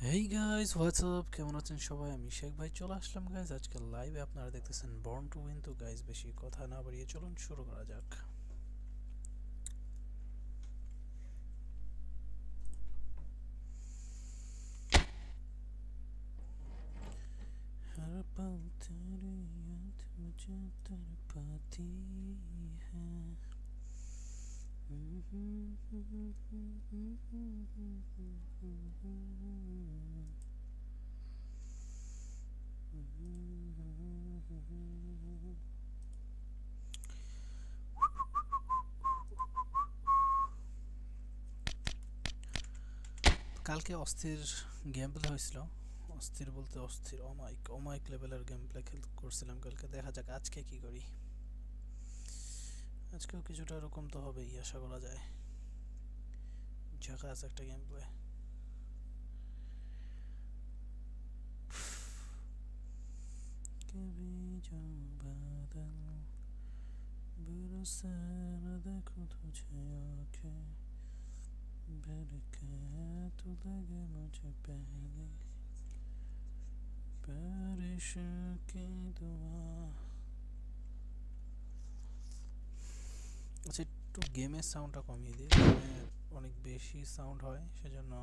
Hey guys WhatsApp, কেমন আছেন সবাই? আমি শেখ ভাই চলে আসলাম গাইস আজকে লাইভে। আপনারা দেখতেছেন বর্ন টু উইন। তো গাইস বেশি কথা না বাড়িয়ে চলুন শুরু করা যাক। हर पल तेरी याद मुझे तड़पाती है। কালকে অস্থির গেম প্লে হয়েছিল। অস্থির বলতে অস্থির, অমাইক লেভেলের গেম প্লে করছিলাম কালকে। দেখা যাক আজকে কি করি। আজকেও কিছুটা এরকম তো হবেই আশা করা যায়। ঝাঁকাস একটা গেম প্লে। कभी जो बादल बरसे न देखूं तुझे आंखें भर के तू लगे मुझे पहले बारिश की दुआ। আচ্ছা, একটু গেমের সাউন্ডটা কমিয়ে দিই, অনেক বেশি সাউন্ড হয় সেজন্য।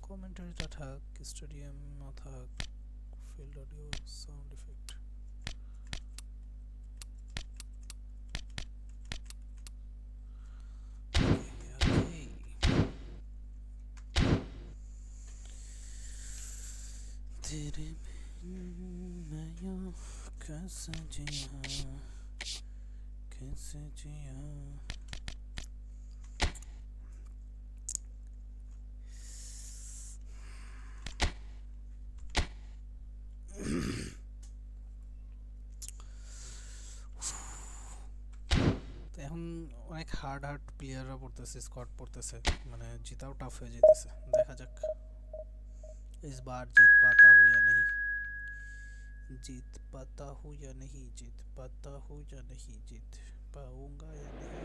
কমেন্টারিটা থাক, স্টেডিয়াম না থাক, ফিল্ড অডিও, সাউন্ড ইফেক্ট। तेरे बिन मैं यूं कैसे जिया, कैसे जिया। এখন অনেক হার্ড প্লেয়াররা পড়তেছে, স্কোয়াড পড়তেছে, মানে জিতাও টাফ হয়ে যেতেছে। দেখা যাক इस बार जीत पाता हूँ या नहीं, जीत पाता हूँ या नहीं, जीत पाता हूँ या नहीं, जीत पाऊंगा या नहीं।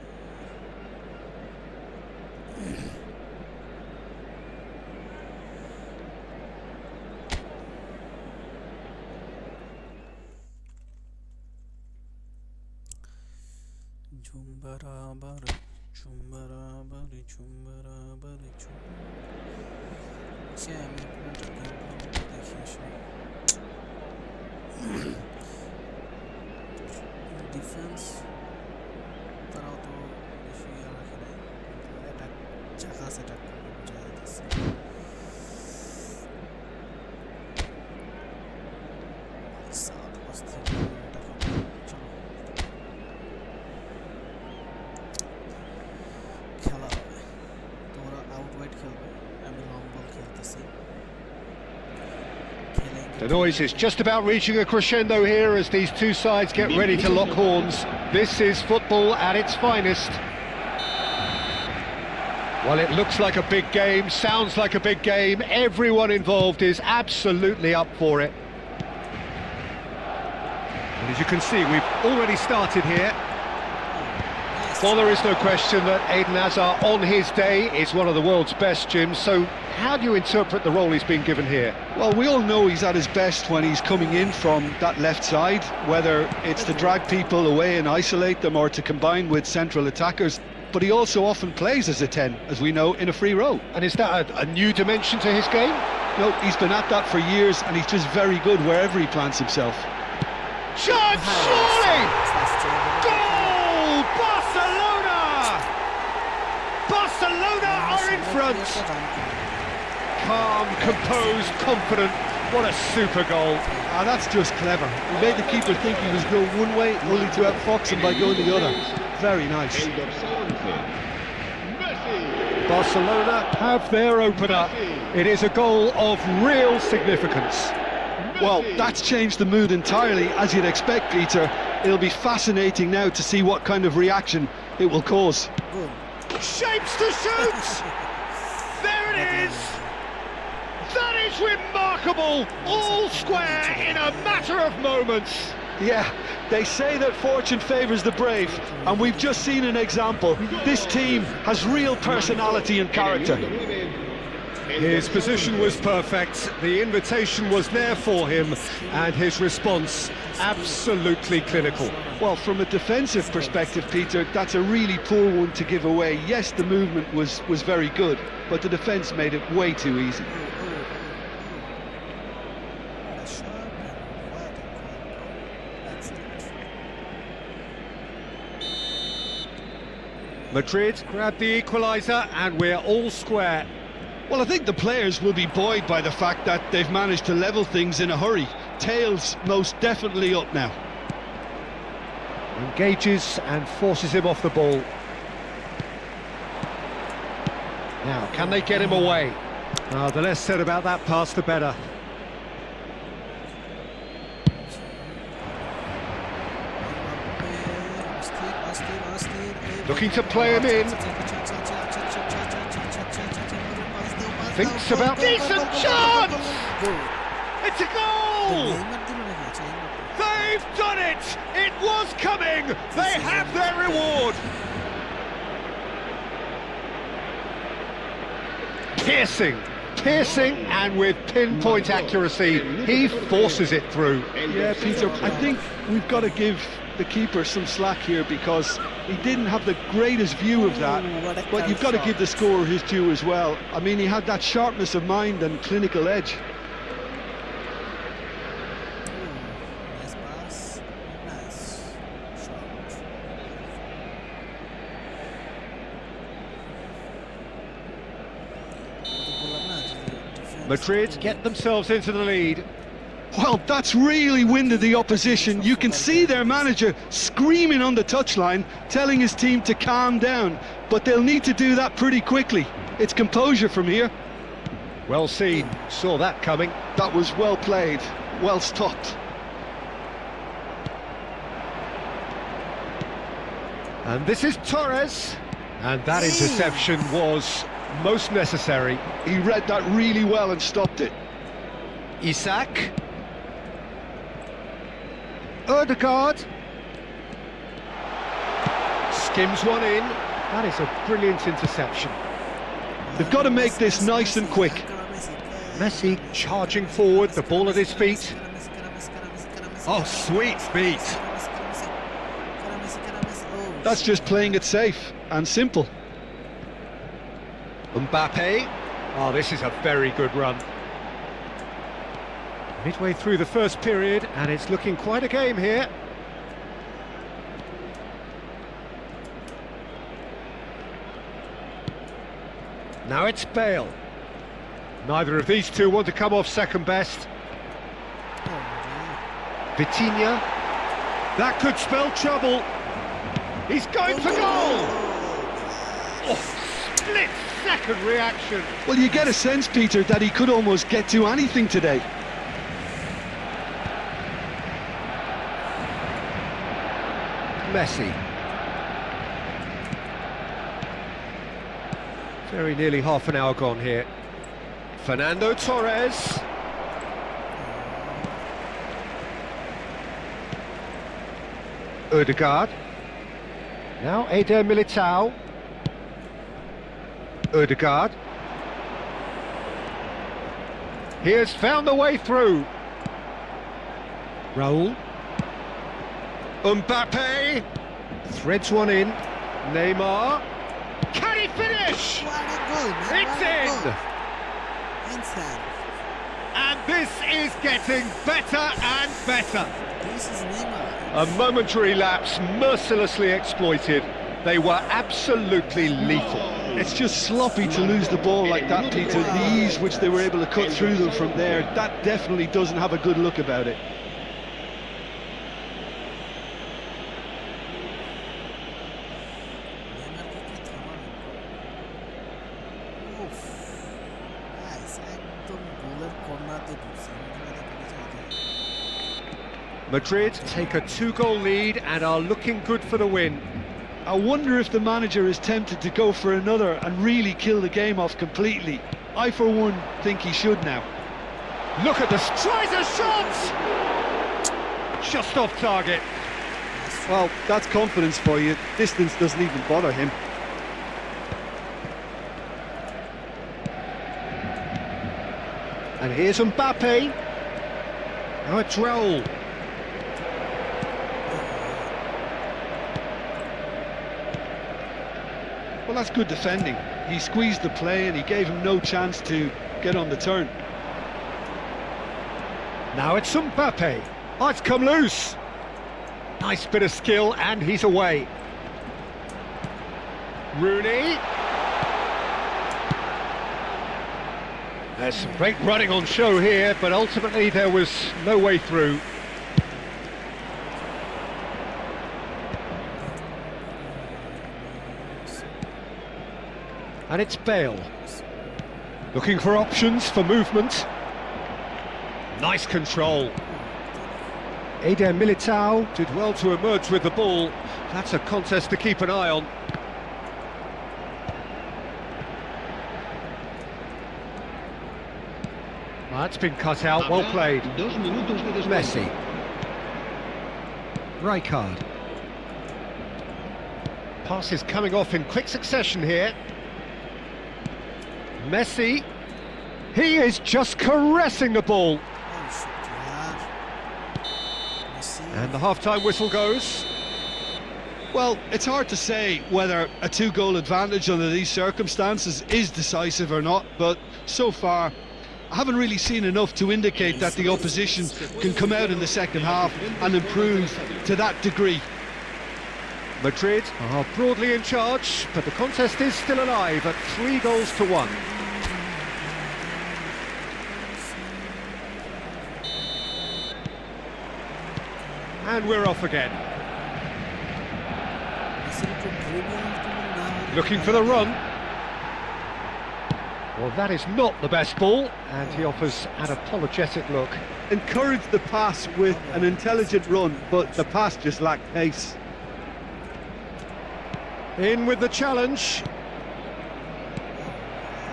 झुम बराबर झुम बराबर झुम बराबर झुम। अच्छा, আমি আপনাদের গেমটা দেখি আসলে। ডিফেন্স তারাও তো বেশি রাখে নাই, অ্যাটাক ঝাঁকাস অ্যাটাক করে বোঝা যাইতেছে। সাত অস্থির অ্যাটাক হবে। চলো খেলা হবে। তোমরা আউট ওয়াইড খেলবে, আমি লং বল খেলতেছি। The noise is just about reaching a crescendo here as these two sides get ready to lock horns. This is football at its finest. Well, it looks like a big game, sounds like a big game. Everyone involved is absolutely up for it. And as you can see, we've already started here. Well, there is no question that Eden Hazard on his day is one of the world's best, Jim. So how do you interpret the role he's been given here? Well, we all know he's at his best when he's coming in from that left side, whether it's to drag people away and isolate them or to combine with central attackers. But he also often plays as a 10, as we know, in a free role. And is that a new dimension to his game? No, he's been at that for years and he's just very good wherever he plants himself. Chance, surely! Goal! Barcelona! Barcelona are in front! Calm, composed, confident. What a super goal. Ah, that's just clever. He made the keeper think he was going one way, only to outfox him by going the other. Very nice. Barcelona have their opener. It is a goal of real significance. Well, that's changed the mood entirely, as you'd expect, Peter. It'll be fascinating now to see what kind of reaction it will cause. Shapes to shoot! There it is! Remarkable! All square in a matter of moments. Yeah, they say that fortune favours the brave, and we've just seen an example. This team has real personality and character. His position was perfect, the invitation was there for him, and his response absolutely clinical. Well, from a defensive perspective, Peter, that's a really poor one to give away. Yes, the movement was very good, but the defence made it way too easy. Madrid grabbed the equaliser and we're all square. Well, I think the players will be buoyed by the fact that they've managed to level things in a hurry. Tails most definitely up now. Engages and forces him off the ball. Now, can they get him away? The less said about that pass, the better. Looking to play him in. Thinks about decent chance! It's a goal! They've done it! It was coming! They have their reward! Piercing, and with pinpoint accuracy, he forces it through. Yeah, Peter, I think we've got to give the keeper some slack here because he didn't have the greatest view of that, but you've got to give the scorer his due as well. I mean, he had that sharpness of mind and clinical edge. Nice pass, nice shot. Madrid get themselves into the lead. Well, that's really winded the opposition. You can see their manager screaming on the touchline, telling his team to calm down, but they'll need to do that pretty quickly. It's composure from here. Well seen, saw that coming. That was well played, well stopped. And this is Torres, and that interception was most necessary. He read that really well and stopped it. Isak. Ødegaard skims one in. That is a brilliant interception. They've got to make this nice and quick. Messi charging forward, the ball at his feet. Oh, sweet beat. That's just playing it safe and simple. Mbappe. Oh, this is a very good run. Midway through the first period, and it's looking quite a game here. Now it's Bale. Neither of these two want to come off second best. Vitinha. That could spell trouble. He's going for goal! Oh, split-second reaction. Well, you get a sense, Peter, that he could almost get to anything today. Messi. Very nearly half an hour gone here. Fernando Torres. Ødegaard. Now Eder Militao. Ødegaard. He has found the way through. Raul. Mbappe threads one in. Neymar. Can he finish? It's in! Inside. And this is getting better and better. This is Neymar. A momentary lapse mercilessly exploited. They were absolutely lethal. It's just sloppy to lose the ball like that, Peter. The ease which they were able to cut through them from there, that definitely doesn't have a good look about it. Madrid take a 2-goal lead and are looking good for the win. I wonder if the manager is tempted to go for another and really kill the game off completely. I, for one, think he should now. Look at this, tries a shot! Just off target. Well, that's confidence for you. Distance doesn't even bother him. And here's Mbappe. Now it's Raul. Well, that's good defending. He squeezed the play and he gave him no chance to get on the turn. Now it's Mbappe. Oh, it's come loose. Nice bit of skill, and he's away. Rooney. There's some great running on show here, but ultimately there was no way through. And it's Bale. Looking for options for movement. Nice control. Eder Militao did well to emerge with the ball. That's a contest to keep an eye on. That's been cut out, well played. Messi. Rijkaard. Pass is coming off in quick succession here. Messi. He is just caressing the ball. And the half-time whistle goes. Well, it's hard to say whether a 2-goal advantage under these circumstances is decisive or not, but so far I haven't really seen enough to indicate that the opposition can come out in the second half and improve to that degree. Madrid are broadly in charge, but the contest is still alive at 3-1. And we're off again. Looking for the run. Well, that is not the best ball, and he offers an apologetic look. Encouraged the pass with an intelligent run, but the pass just lacked pace. In with the challenge.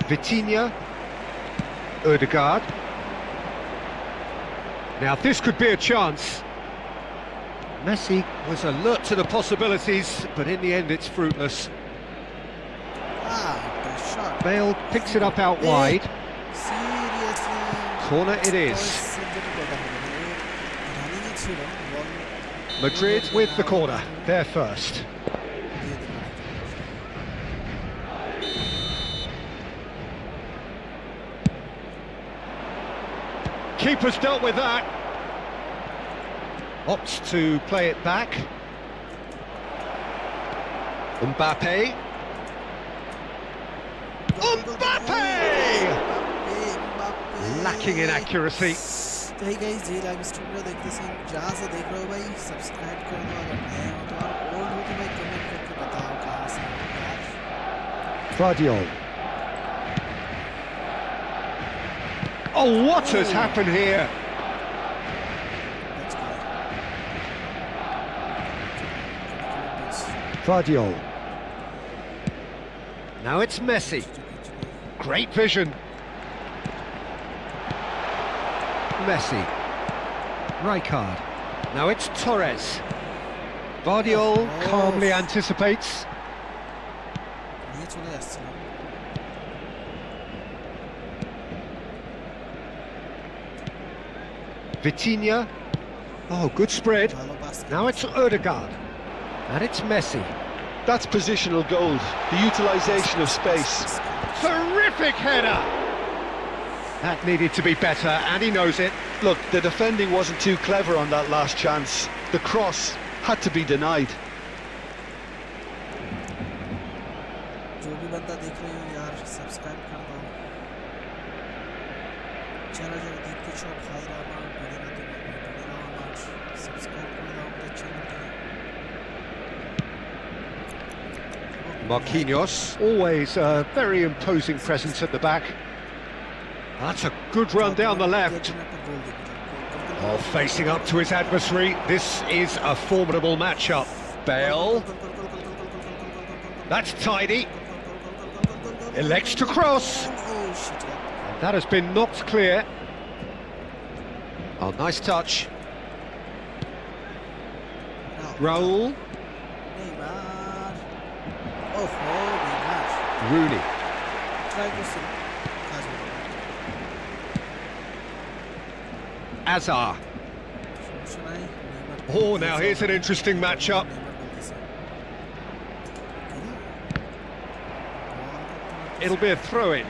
Vitinha. Ødegaard. Now this could be a chance. Messi was alert to the possibilities, but in the end it's fruitless. Bale picks it up out wide. Corner it is. Madrid with the corner, they're first. Keeper's dealt with that. Opts to play it back. Mbappe. Mbappe! Lacking in accuracy. तो hey guys, जी live stream को देखते हैं जहाँ से देख रहे हो भाई सब्सक्राइब कर दो अगर नए हो तो और ओल्ड हो तो भाई कमेंट करके बताओ कहाँ से हो यार। Guardiola. Oh, what has happened here? Guardiola. Now it's Messi. Great vision. Messi. Rijkaard. Now it's Torres. Guardiola calmly anticipates. Vitinha. Oh, good spread. Now it's Ødegaard. And it's Messi. That's positional gold, the utilisation of space. Terrific header! That needed to be better, and he knows it. Look, the defending wasn't too clever on that last chance. The cross had to be denied. जो भी बंदा देख रहे हो यार subscribe कर दो चलो चलो देखते शो भाई रामा बड़े ना तो सब्सक्राइब कर दो अपने चैनल पे Marquinhos, always a very imposing presence at the back. That's a good run down the left. Oh, facing up to his adversary, this is a formidable matchup. Bale. That's tidy. Elects to cross. And that has been knocked clear. Oh, nice touch. No. Raul. Neymar. Oh, Neymar. Rooney. Try to see. Azar. Oh, now here's an interesting matchup. It'll be a throw-in.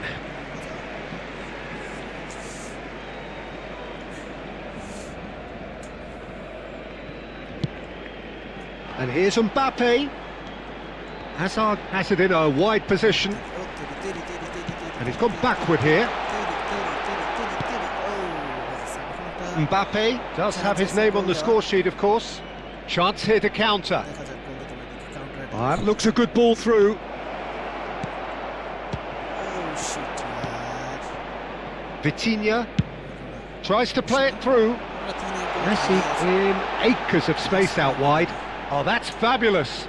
And here's Mbappe. Hazard has it in a wide position. And he's gone backward here. Mbappe does have his name on the score sheet, of course. Chance here to counter. That looks a good ball through. Vitinha tries to play it through. Messi in acres of space out wide. Oh, that's fabulous.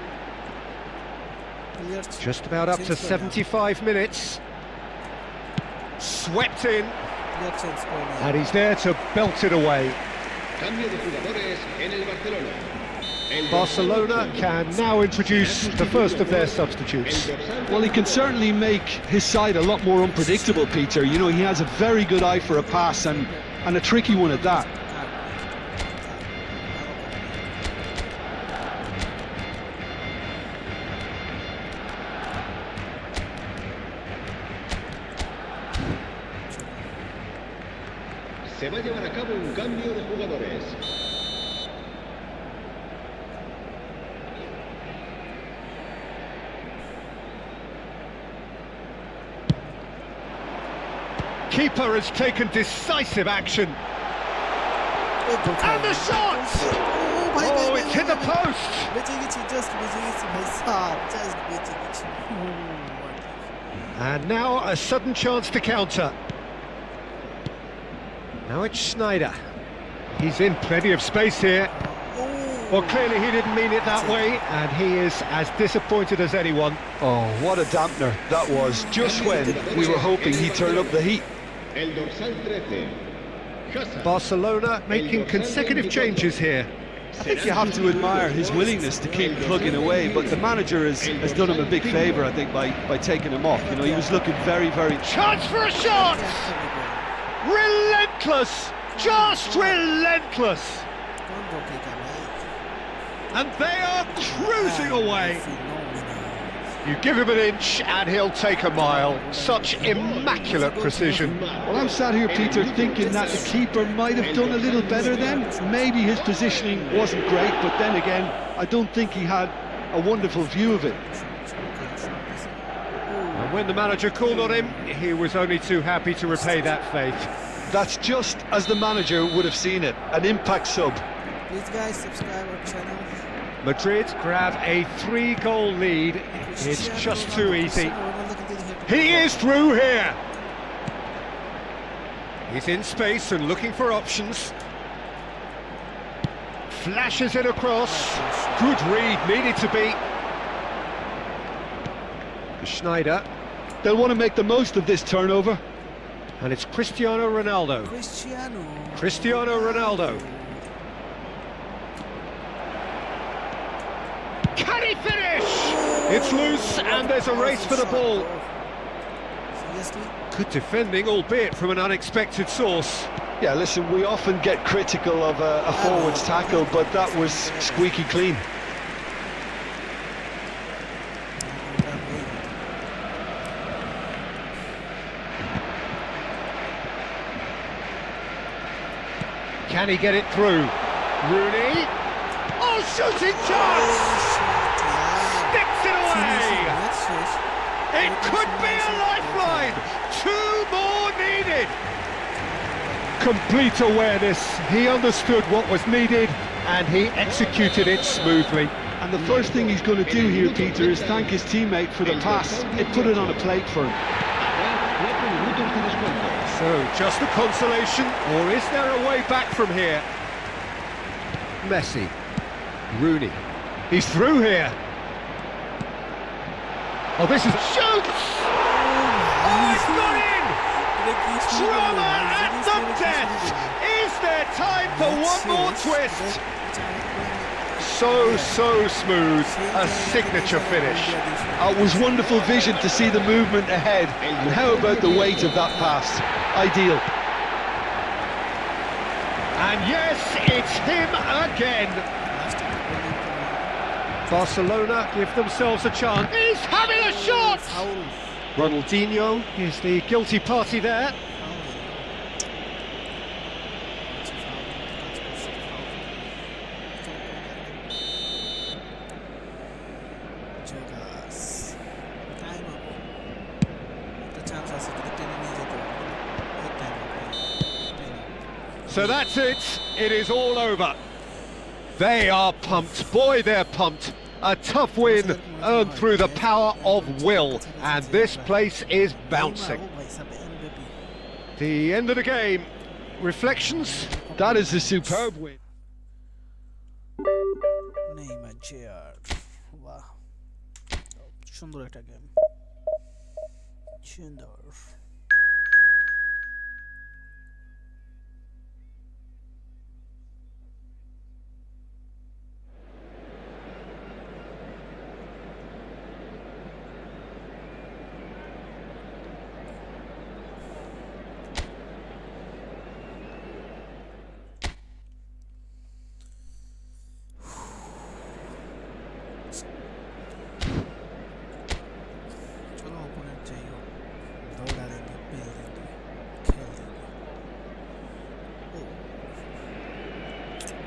Just about up to 75 minutes. Swept in. And he's there to belt it away. Barcelona can now introduce the first of their substitutes. Well, he can certainly make his side a lot more unpredictable, Peter. You know, he has a very good eye for a pass and a tricky one at that. Se va a llevar a cabo un cambio de jugadores. Keeper has taken decisive action. And the shot! Oh, it's hit the post! And now a sudden chance to counter. Now it's Schneider. He's in plenty of space here. Well, clearly he didn't mean it that way, and he is as disappointed as anyone. Oh, what a dampener that was, just when we were hoping he'd turn up the heat. El dorsal 13. Barcelona making consecutive changes here. I think you have to admire his willingness to keep plugging away, but the manager has done him a big favour, I think, by taking him off. You know, he was looking very, very... Chance for a shot! Relentless! Just relentless! And they are cruising away. You give him an inch and he'll take a mile. Such immaculate precision. Well, I'm sat here, Peter, thinking that the keeper might have done a little better then. Maybe his positioning wasn't great, but then again, I don't think he had a wonderful view of it. And when the manager called on him, he was only too happy to repay that faith. That's just as the manager would have seen it, an impact sub. Please guys, subscribe our channel. Madrid grab a 3-goal lead. It's just too easy. He is through here. He's in space and looking for options. Flashes it across. Good read, needed to be. Schneider. They'll want to make the most of this turnover. And it's Cristiano Ronaldo. Cristiano Ronaldo. Can he finish? It's loose and there's a race for the ball. Good defending, albeit from an unexpected source. Yeah, listen, we often get critical of a forward's tackle, but that was squeaky clean. Can he get it through? Rooney. Oh, shooting chance! Sticks it away! It could be a lifeline! 2 more needed! Complete awareness. He understood what was needed and he executed it smoothly. And the first thing he's going to do here, Peter, is thank his teammate for the pass. It put it on a plate for him. So, just a consolation, or is there a way back from here? Messi. Rooney. He's through here. Oh, this is... Shoots! Oh, it's got in! Drama at the death! Is there time for one more twist? So smooth, a signature finish. It was wonderful vision to see the movement ahead. And how about the weight of that pass? Ideal. And yes, it's him again. Barcelona give themselves a chance. He's having a shot! Ronaldinho is the guilty party there. So that's it, it is all over. They are pumped, boy they're pumped. A tough win earned through the power of will, and this place is bouncing. The end of the game, reflections? That is a superb win. বাহ, সুন্দর একটা game, সুন্দর।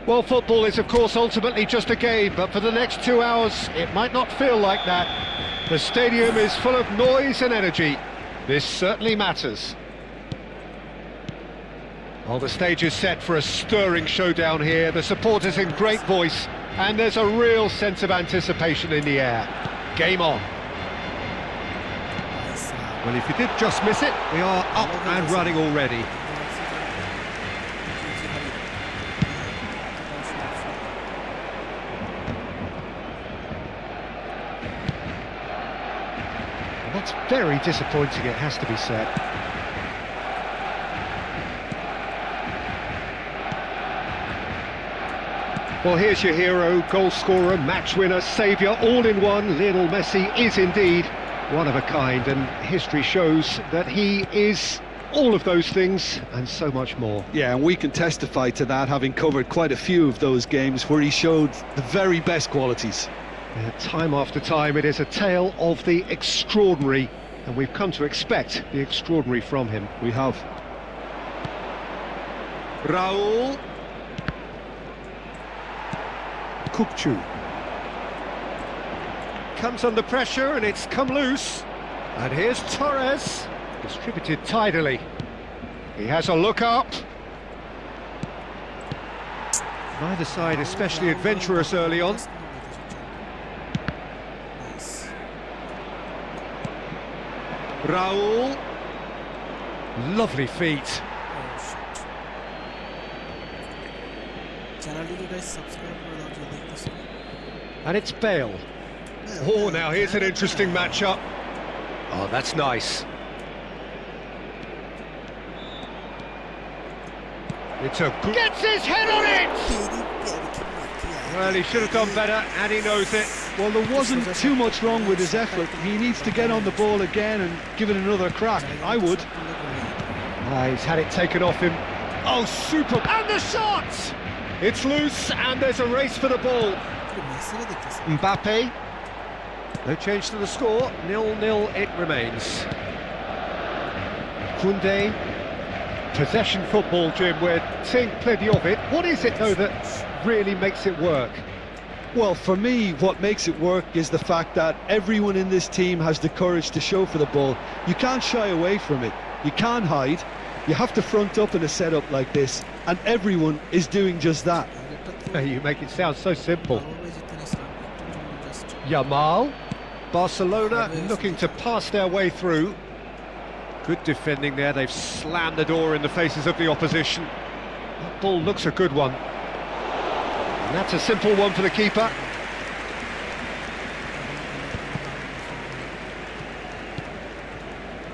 Well, football is of course ultimately just a game, but for the next 2 hours it might not feel like that. The stadium is full of noise and energy. This certainly matters. Well, the stage is set for a stirring showdown here. The supporters in great voice, and there's a real sense of anticipation in the air. Game on. Well, if you did just miss it, we are up and running already. That's very disappointing, it has to be said. Well, here's your hero, goal scorer, match winner, saviour, all in one. Lionel Messi is indeed one of a kind, and history shows that he is all of those things and so much more. Yeah, and we can testify to that, having covered quite a few of those games where he showed the very best qualities. Time after time, it is a tale of the extraordinary, and we've come to expect the extraordinary from him. We have. Raul. Kukçu. Comes under pressure and it's come loose. And here's Torres, distributed tidily. He has a look up. Neither side especially adventurous early on. Raul. Lovely feet. And it's Bale. Oh, now here's an interesting matchup. Oh, that's nice. It's a good... Gets his head on it! Well, he should have done better, and he knows it. Well, there wasn't too much wrong with his effort. He needs to get on the ball again and give it another crack. I would. He's had it taken off him. Oh, super! And the shot! It's loose, and there's a race for the ball. Mbappe. No change to the score. 0-0 it remains. Koundé. Possession football, Jim. We're seeing plenty of it. What is it, though, that really makes it work? Well, for me, what makes it work is the fact that everyone in this team has the courage to show for the ball. You can't shy away from it. You can't hide. You have to front up in a setup like this, and everyone is doing just that. You make it sound so simple. Yamal. Barcelona looking to pass their way through. Good defending there. They've slammed the door in the faces of the opposition. That ball looks a good one. And that's a simple one for the keeper.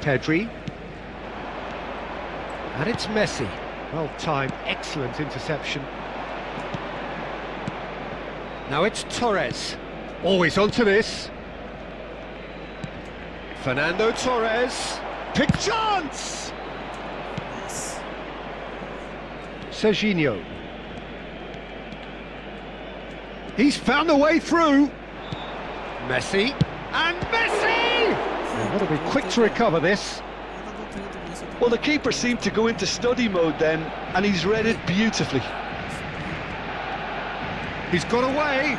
Pedri. And it's Messi. Well timed, excellent interception. Now it's Torres. Always onto this. Fernando Torres. Big chance! Yes. Serginho. He's found a way through. Messi. And Messi! Got to be quick to recover this. Well, the keeper seemed to go into study mode then, and he's read it beautifully. He's got away.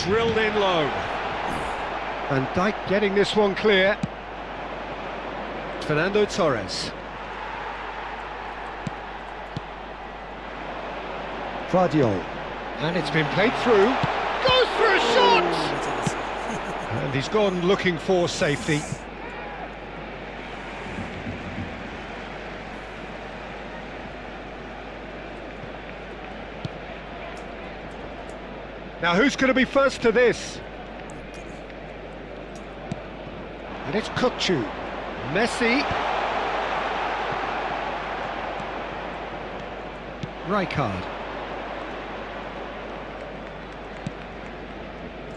Drilled in low. Van Dijk getting this one clear. Fernando Torres. Vardiol. And it's been played through. Goes for a shot! And he's gone looking for safety. Now who's going to be first to this? And it's Kukçu. Messi. Rijkaard.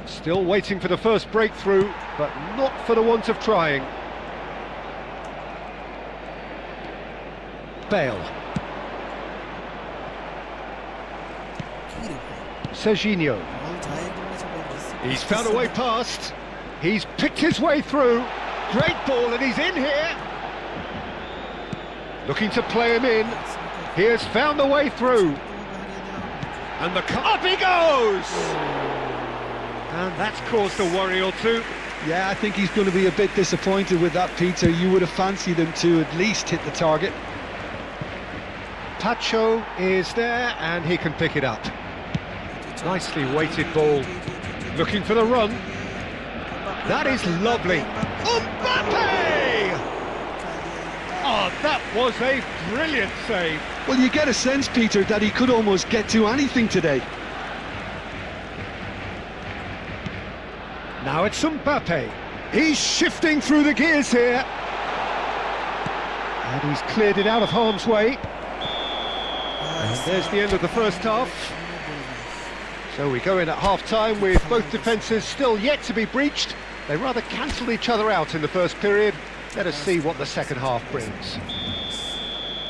Still waiting for the first breakthrough, but not for the want of trying. Bale. Serginho. He's found a way past. He's picked his way through. Great ball, and he's in here. Looking to play him in. He has found a way through. And up he goes! And that's caused a worry or two. Yeah, I think he's going to be a bit disappointed with that, Peter. You would have fancied him to at least hit the target. Pacho is there, and he can pick it up. Nicely weighted ball. Looking for the run. That is lovely. Mbappe! Oh, that was a brilliant save. Well, you get a sense, Peter, that he could almost get to anything today. Now it's Mbappe. He's shifting through the gears here. And he's cleared it out of harm's way. And there's the end of the first half. So we go in at half-time with both defences still yet to be breached. They rather cancelled each other out in the first period. Let us see what the second half brings.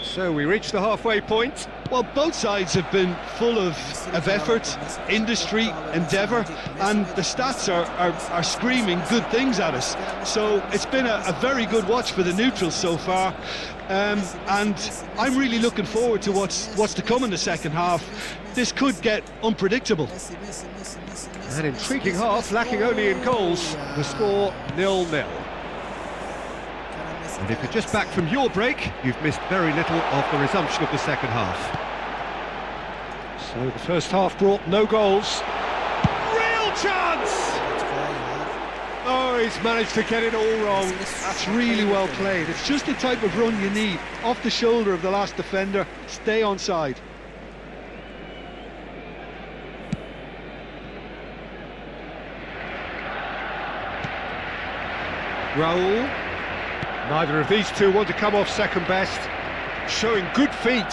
So we reach the halfway point. Well, both sides have been full of effort, industry, endeavour, and the stats are screaming good things at us. So it's been a very good watch for the neutrals so far, and I'm really looking forward to what's to come in the second half. This could get unpredictable. An intriguing half, lacking only in goals. The score 0-0. And if you're just back from your break, you've missed very little of the resumption of the second half. So the first half brought no goals. Real chance! Oh, he's managed to get it all wrong. That's really well played. It's just the type of run you need. Off the shoulder of the last defender, stay onside. Raul. Neither of these two want to come off second best. Showing good feet.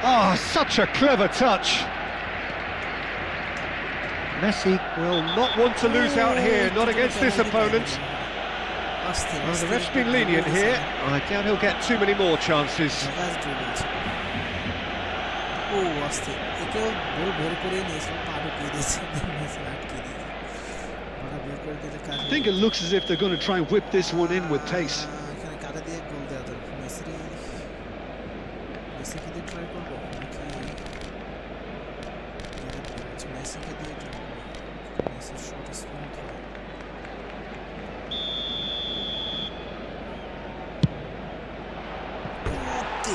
Ah, such a clever touch. Messi will not want to lose out here, not against this opponent. Well, the ref's been lenient here. I doubt he'll get too many more chances. I think it looks as if they're going to try and whip this one in with pace.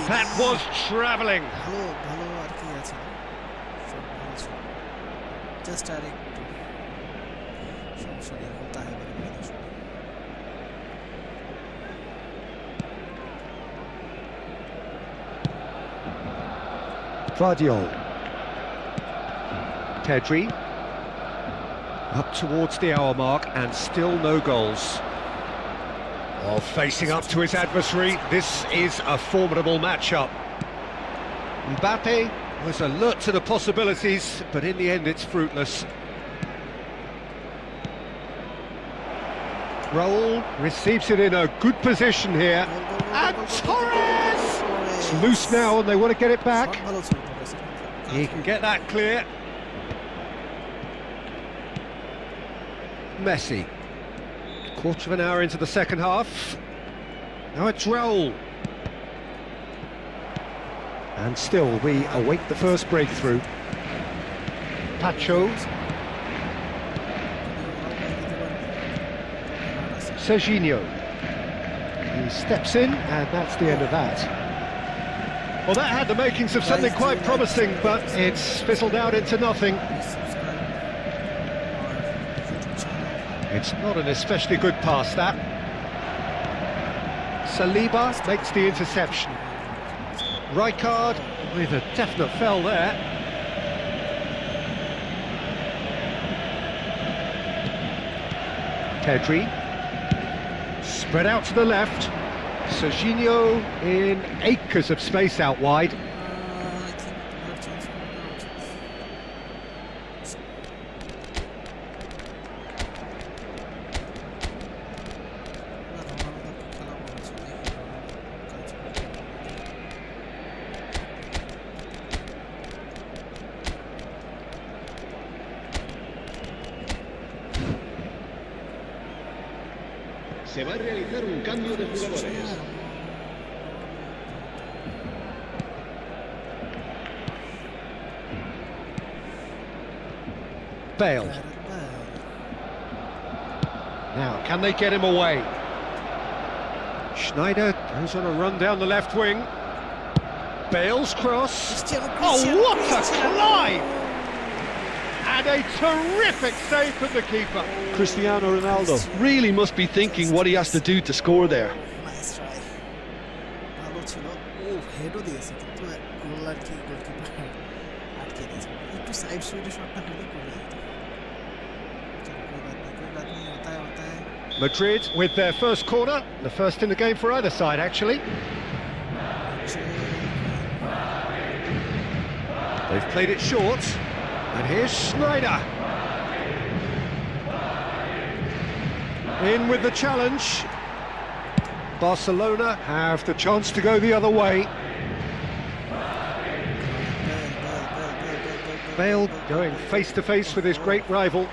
That was travelling. Just Vardiol. Pedri. Up towards the hour mark and still no goals. While facing up to his adversary, this is a formidable matchup. Mbappe was alert to the possibilities, but in the end it's fruitless. Raul receives it in a good position here. And Torres! It's loose now and they want to get it back. He can get that clear. Messi. Quarter of an hour into the second half. Now it's Raul. And still we await the first breakthrough. Pacho. Serginho. He steps in, and that's the end of that. Well, that had the makings of something quite promising, but it's fizzled out into nothing. It's not an especially good pass, that. Saliba makes the interception. Rijkaard with a definite fell there. Pedri. Spread out to the left. Serginho in acres of space out wide. Se va a realizar un cambio de jugadores. Bale. Now, can they get him away? Schneider goes on a run down the left wing. Bale's cross. Oh, what a climb! And a terrific save from the keeper. Cristiano Ronaldo really must be thinking what he has to do to score there. Nice try. ভালো ছিল। ও হেডও দিয়েছে কিন্তু গোল আর কি goalkeeper আটকে দিয়েছে। একটু side সুইডে শটটা হলে করে দিত। कोई बात नहीं होता है। Madrid with their first corner, the first in the game for either side actually. They've played it short. And here's Schneider. In with the challenge. Barcelona have the chance to go the other way. Bale going face to face with his great rival.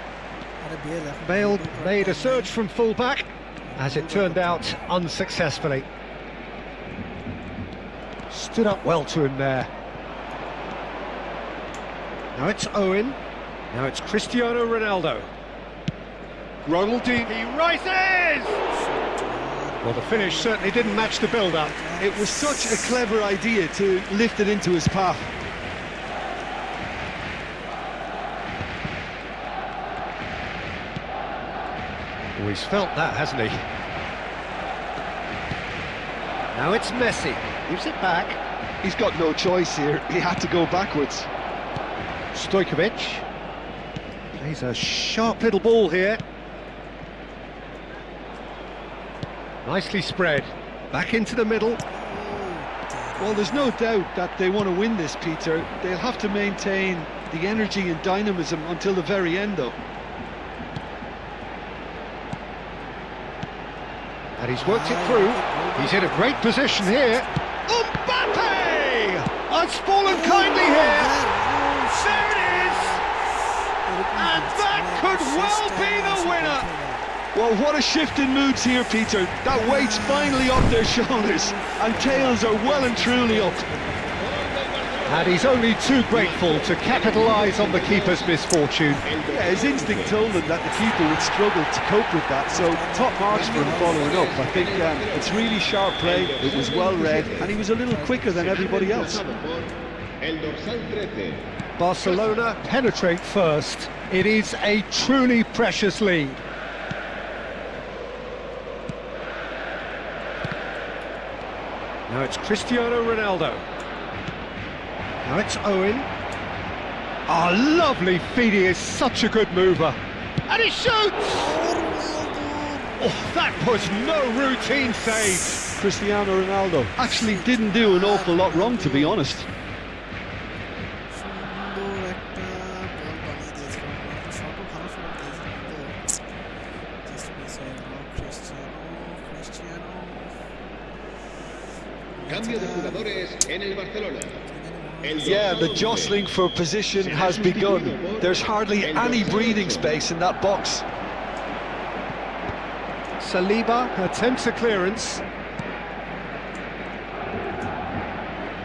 Bale made a surge from full-back, as it turned out unsuccessfully. Stood up well to him there. Now it's Owen. Now it's Cristiano Ronaldo. Ronaldinho, he rises! Well, the finish certainly didn't match the build-up. It was such a clever idea to lift it into his path. Oh, he's felt that, hasn't he? Now it's Messi. Gives it back. He's got no choice here. He had to go backwards. Stojkovic plays a sharp little ball here. Nicely spread. Back into the middle. Well, there's no doubt that they want to win this, Peter. They'll have to maintain the energy and dynamism until the very end, though. And he's worked it through. He's in a great position here. Mbappe! It's fallen kindly here. There it is! And that could well be the winner! Well, what a shift in moods here, Peter. That weight's finally off their shoulders, and tails are well and truly up. And he's only too grateful to capitalise on the keeper's misfortune. Yeah, his instinct told him that the keeper would struggle to cope with that, so top marks for him following up. I think it's really sharp play, it was well read, and he was a little quicker than everybody else. Barcelona penetrate first. It is a truly precious lead. Now it's Cristiano Ronaldo. Now it's Owen. Oh, lovely feed, he is such a good mover. And he shoots! Oh, that was no routine save. Cristiano Ronaldo actually didn't do an awful lot wrong, to be honest. সুন্দর একটা বল বানিয়ে দিয়েছিল, শটও ভালো shot দিয়েছিল, তো just miss হয়ে গেল। Cristiano Cambio de jugadores en el Barcelona. Yeah, the jostling for position has begun. There's hardly any breathing space in that box. Saliba attempts a clearance.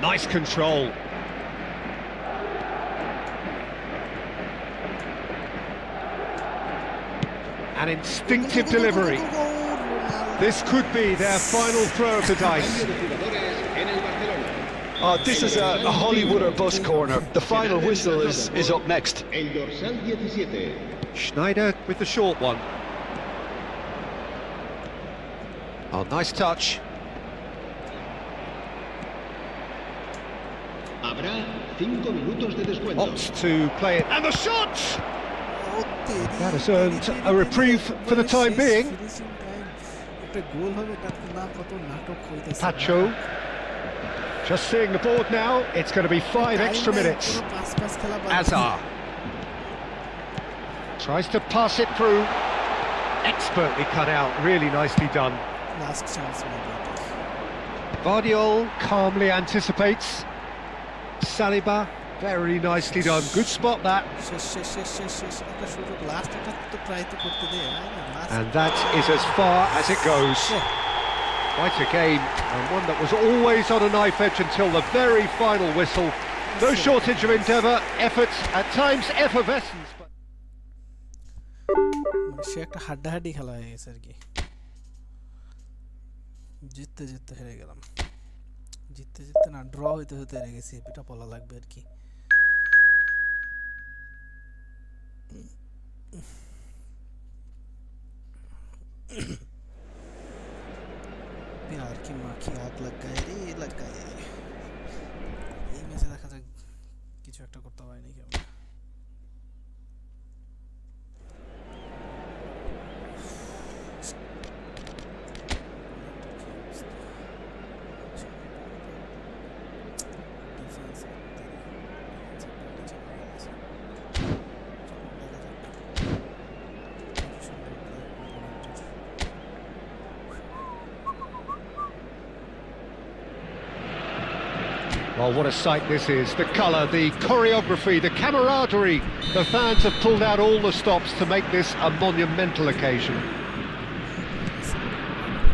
Nice control. An instinctive delivery. This could be their final throw of the dice. Cambio de jugadores en el Barcelona. This is a Hollywood or bust corner. The final whistle is up next. El dorsal 17. Schneider with the short one. Oh, nice touch. Habrá 5 minutos de descuento. Opts to play it. And the shot! That has earned a reprieve for the time being. Pacho. Just seeing the board now, it's going to be 5 extra minutes. Azar. Tries to pass it through. Expertly cut out, really nicely done. Last chance maybe. Guardiol calmly anticipates. Saliba, very nicely done. Good spot that. একটা সুযোগ last, এটা তো try তো করতে দে। And that is as far as it goes. Quite a game, and one that was always on a knife edge until the very final whistle. No shortage of endeavour, effort, at times effervescence. But সে একটা হাড্ডাহাড্ডি খেলা হয়ে গেছে আর কি। জিততে জিততে হেরে গেলাম, জিততে জিততে না ড্র হইতে হইতে হেরে গেছি, এটা বলা লাগবে আর কি। प्यार की माखी हाथ लग गए रे, लग गए। এই ম্যাচে দেখা যাক কিছু একটা করতে হয় নাকি আমরা। well, what a sight this is. The colour, the choreography, the camaraderie. The fans have pulled out all the stops to make this a monumental occasion.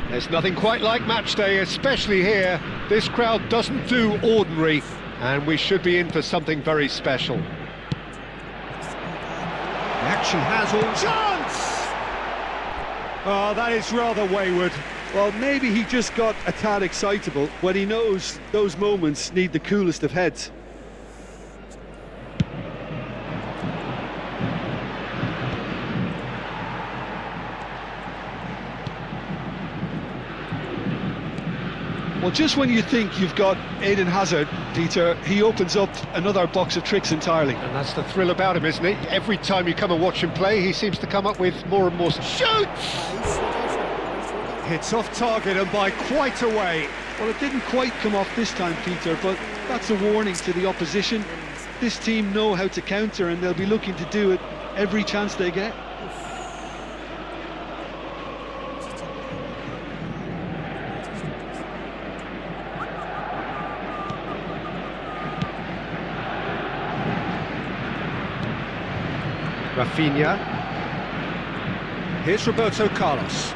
There's nothing quite like match day, especially here. This crowd doesn't do ordinary, and we should be in for something very special. The action has all... Chance! Oh, that is rather wayward. Well, maybe he just got a tad excitable when he knows those moments need the coolest of heads. Well, just when you think you've got Eden Hazard, Peter, he opens up another box of tricks entirely. And that's the thrill about him, isn't it? Every time you come and watch him play, he seems to come up with more and more... Shoots! Hits off target and by quite a way. Well, it didn't quite come off this time, Peter, but that's a warning to the opposition. This team know how to counter and they'll be looking to do it every chance they get. Rafinha. Here's Roberto Carlos.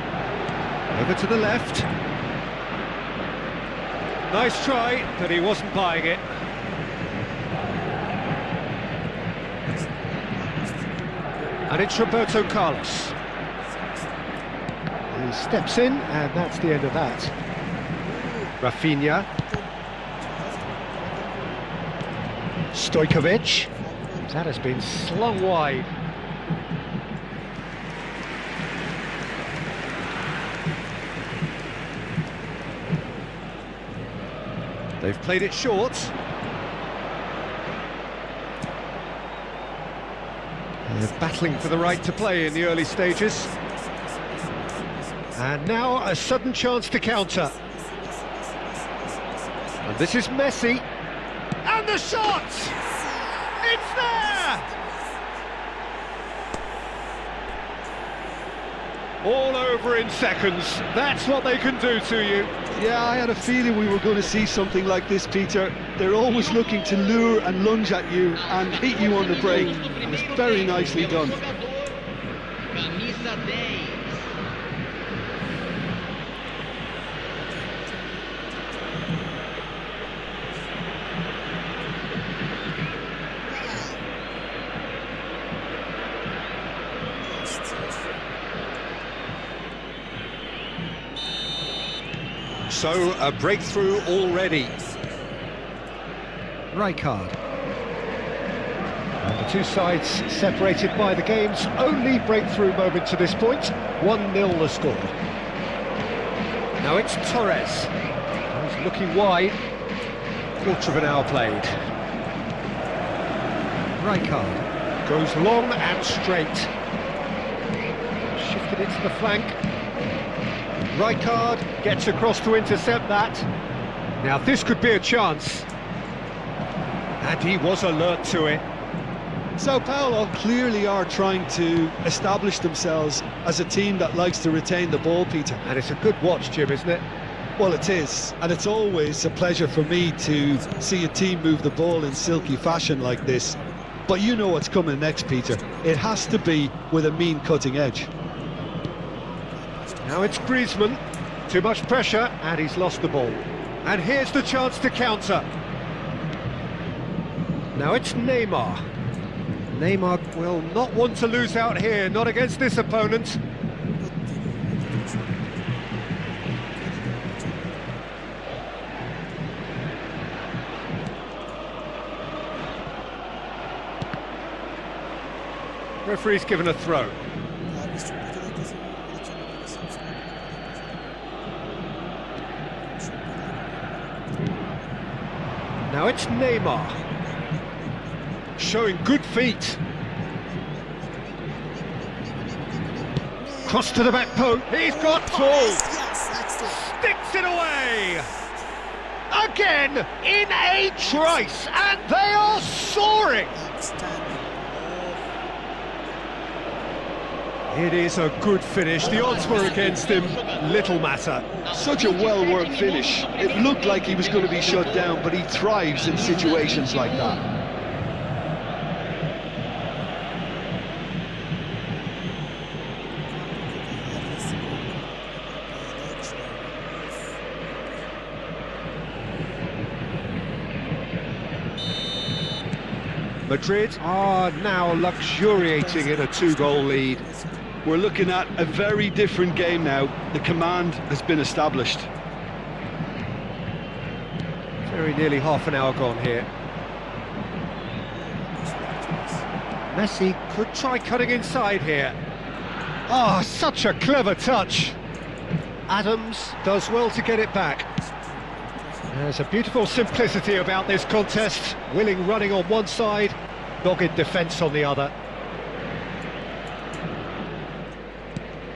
Over to the left. Nice try, but he wasn't buying it. And it's Roberto Carlos. He steps in, and that's the end of that. Rafinha. Stojkovic. That has been slung wide. They've played it short. They're battling for the right to play in the early stages. And now a sudden chance to counter. And this is Messi. And the shot! It's there! All over in seconds. That's what they can do to you. Yeah, I had a feeling we were going to see something like this, Peter. They're always looking to lure and lunge at you and hit you on the break. And it's very nicely done. Camisa 10. So, a breakthrough already. Rijkaard. And the two sides separated by the game's only breakthrough moment to this point. 1-0 the score. Now it's Torres. He's looking wide. Quarter of an hour played. Rijkaard goes long and straight. Shifted it to the flank. Rijkaard gets across to intercept that. Now this could be a chance. And he was alert to it. Sao Paulo clearly are trying to establish themselves as a team that likes to retain the ball, Peter. And it's a good watch, Jim, isn't it? Well, it is, and it's always a pleasure for me to see a team move the ball in silky fashion like this. But you know what's coming next, Peter. It has to be with a mean cutting edge. Now it's Griezmann. Too much pressure, and he's lost the ball. And here's the chance to counter. Now it's Neymar. Neymar will not want to lose out here, not against this opponent. Referee's given a throw. Now it's Neymar. Showing good feet. Cross to the back post. He's got two. Sticks it away. Again in a trice, and they are soaring. It is a good finish. The odds were against him. Little matter. Such a well-worked finish. It looked like he was going to be shut down, but he thrives in situations like that. Madrid are now luxuriating in a two-goal lead. We're looking at a very different game now. The command has been established. Very nearly half an hour gone here. Messi could try cutting inside here. Ah, such a clever touch. Adams does well to get it back. There's a beautiful simplicity about this contest. Willing running on one side, dogged defence on the other.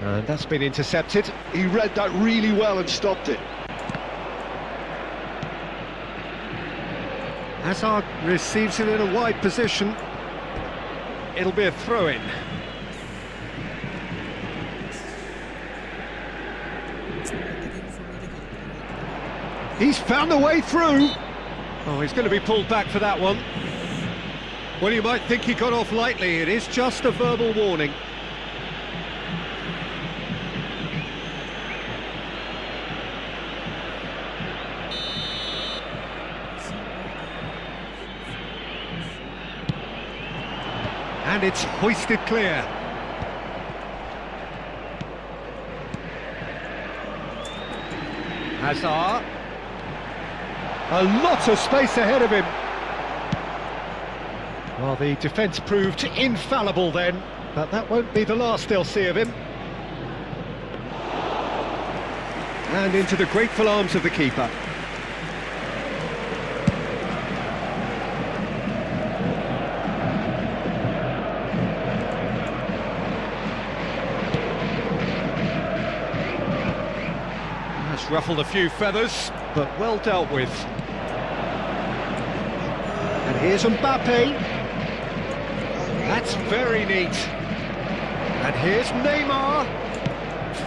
And that's been intercepted. He read that really well and stopped it. Hazard receives it in a wide position. It'll be a throw-in. He's found a way through. Oh, he's going to be pulled back for that one. Well, you might think he got off lightly. It is just a verbal warning. And it's hoisted clear. Hazard. A lot of space ahead of him. Well, the defence proved infallible then, but that won't be the last they'll see of him. And into the grateful arms of the keeper. It's ruffled a few feathers, but well dealt with. And here's Mbappe. That's very neat. And here's Neymar.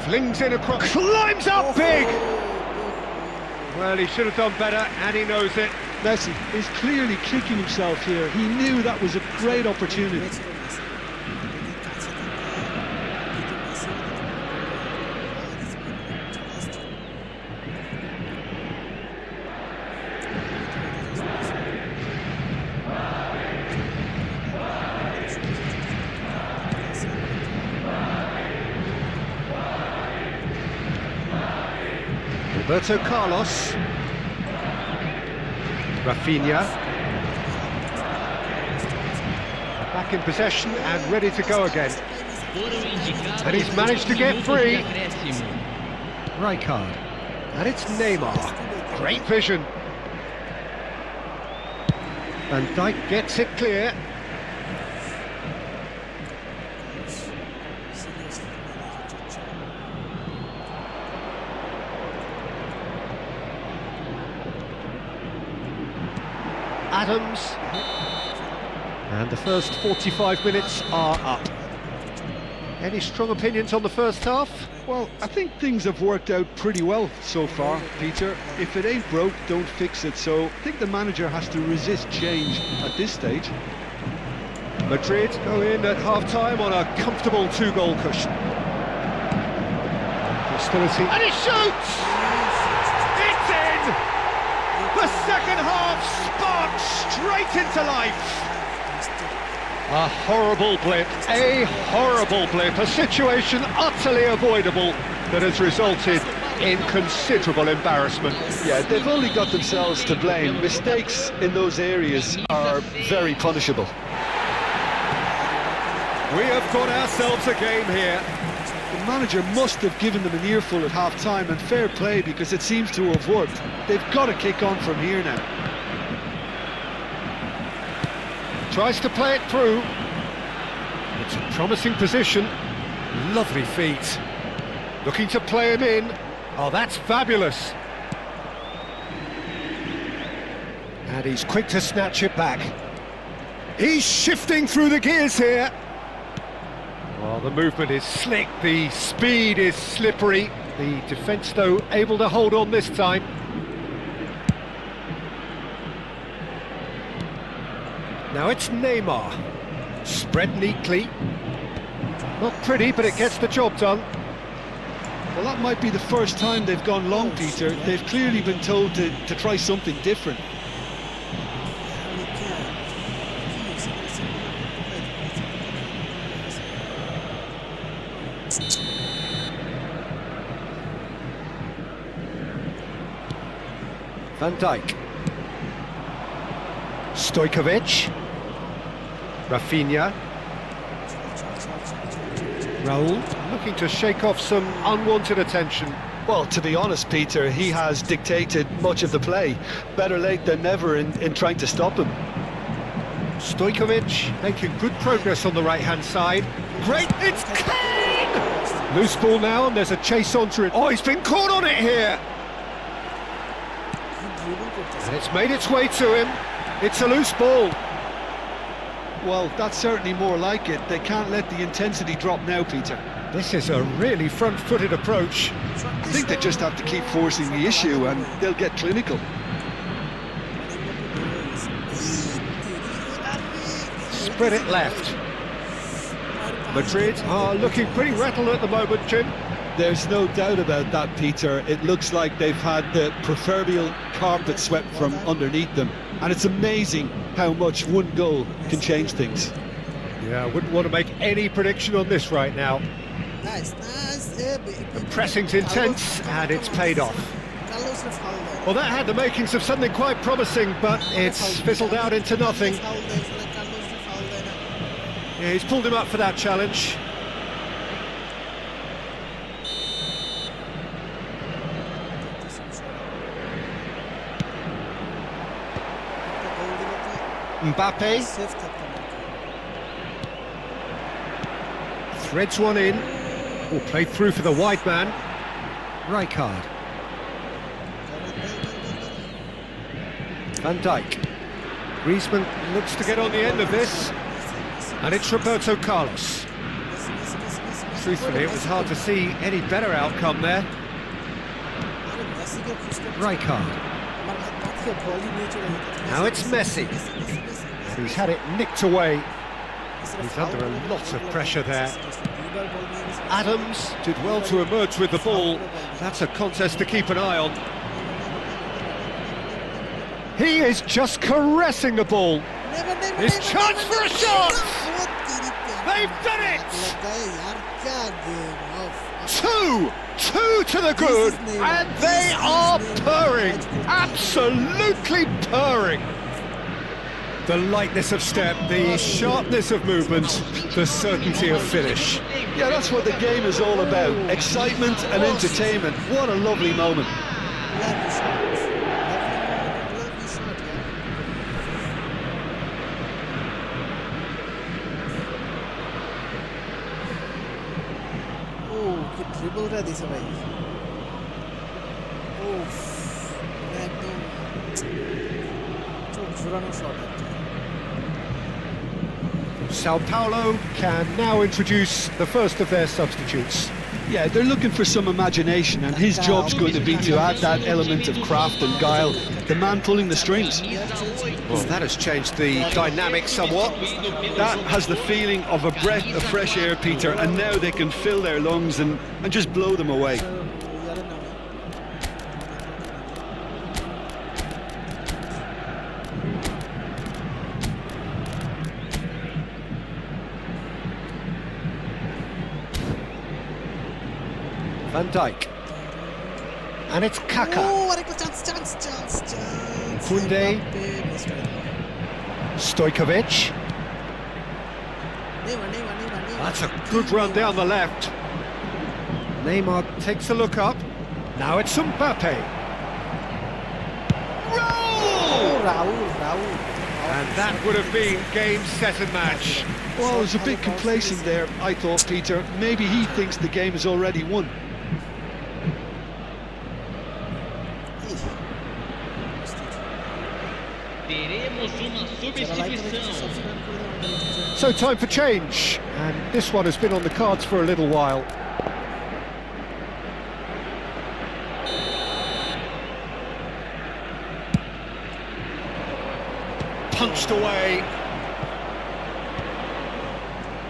Flings in across, climbs up big! Well, he should have done better, and he knows it. Messi is clearly kicking himself here. He knew that was a great opportunity. Roberto Carlos. Rafinha. Back in possession and ready to go again. And he's managed to get free. Rijkaard. And it's Neymar. Great vision. Van Dijk gets it clear. Adams, and the first 45 minutes are up. Any strong opinions on the first half? Well, I think things have worked out pretty well so far, Peter. If it ain't broke, don't fix it. So I think the manager has to resist change at this stage. Madrid go in at half-time on a comfortable two-goal cushion. Hostility, and he shoots! It's in! The second half sparks straight into life. A horrible blip, a situation utterly avoidable that has resulted in considerable embarrassment. Yeah, they've only got themselves to blame. Mistakes in those areas are very punishable. We have got ourselves a game here. The manager must have given them an earful at half-time, and fair play because it seems to have worked. They've got to kick on from here now. Tries to play it through. It's a promising position. Lovely feet. Looking to play him in. Oh, that's fabulous. And he's quick to snatch it back. He's shifting through the gears here. Well, the movement is slick, the speed is slippery. The defence, though, able to hold on this time. Now it's Neymar. Spread neatly. Not pretty, but it gets the job done. Well, that might be the first time they've gone long, Peter. They've clearly been told to try something different. Van Dijk. Stojkovic. Rafinha. Raul, looking to shake off some unwanted attention. Well, to be honest, Peter, he has dictated much of the play. Better late than never in trying to stop him. Stojkovic making good progress on the right-hand side. Great, it's clean! Loose ball now, and there's a chase onto it. Oh, he's been caught on it here! And it's made its way to him. It's a loose ball. Well, that's certainly more like it. They can't let the intensity drop now, Peter. This is a really front-footed approach. I think they just have to keep forcing the issue and they'll get clinical. Spread it left. Madrid are looking pretty rattled at the moment, Jim. There's no doubt about that, Peter. It looks like they've had the proverbial carpet swept from underneath them. And it's amazing how much one goal can change things. Yeah, I wouldn't want to make any prediction on this right now. Nice. The pressing's intense, and it's paid off. Well, that had the makings of something quite promising, but it's fizzled out into nothing. Yeah, he's pulled him up for that challenge. Mbappe threads one in. Played through for the wide man. Rijkaard. Van Dijk. Griezmann looks to get on the end of this, and it's Roberto Carlos. Truthfully, it was hard to see any better outcome there. Rijkaard. Now it's Messi. And he's had it nicked away. He's under a lot of pressure there. Adams did well to emerge with the ball. That's a contest to keep an eye on. He is just caressing the ball. His chance for a shot! They've done it! 2 to the good, and they are purring, absolutely purring. The lightness of step, the sharpness of movement, the certainty of finish. Yeah, that's what the game is all about. Excitement and entertainment. What a lovely moment. ড্রিবলটা দিছে ভাই উফ একদম চোখ জোড়ানো shot একটা Sao Paulo can now introduce the first of their substitutes. Yeah, they're looking for some imagination, and his job's going to be to add that element of craft and guile, the man pulling the strings. Well, that has changed the dynamic somewhat. That has the feeling of a breath of fresh air, Peter, and now they can fill their lungs and just blow them away. Van Dijk. And it's Kaka. chance. Koundé. Stojkovic. That's a good run down the left. Neymar takes a look up. Now it's Mbappe. Raul. And that would have been game, set and match. Well, it was a bit complacent there, I thought, Peter. Maybe he thinks the game is already won. So time for change, and this one has been on the cards for a little while. Punched away.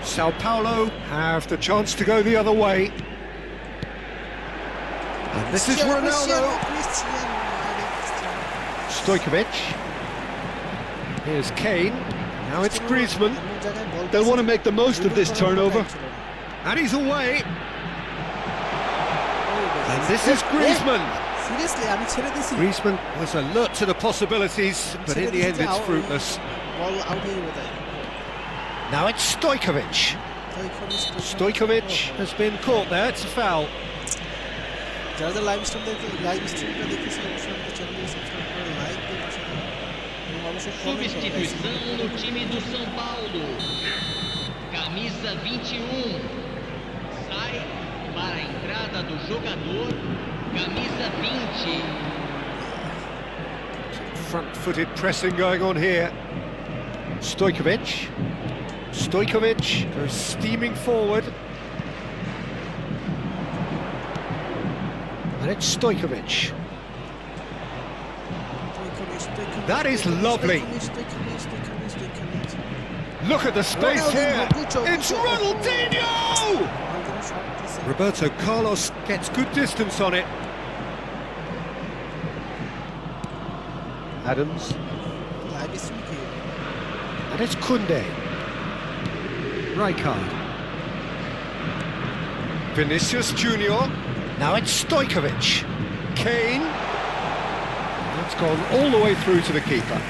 Sao Paulo have the chance to go the other way. And this is Ronaldo. Stojkovic. Here's Kane. Now it's Griezmann. They'll want to make the most of this turnover. And he's away. And this is Griezmann. Griezmann was alert to the possibilities, but in the end it's fruitless. Now it's Stojkovic. Stojkovic has been caught there, it's a foul. Substituição no time do São Paulo. Camisa 21. Sai para a entrada do jogador. Camisa 20. Front-footed pressing going on here. Stojkovic goes steaming forward. And it's Stojkovic. That is lovely. Look at the space here. It's Ronaldinho! Roberto Carlos gets good distance on it. Adams. And it's Koundé. Rijkaard. Vinicius Junior. Now it's Stojkovic. Kane. That's gone all the way through to the keeper.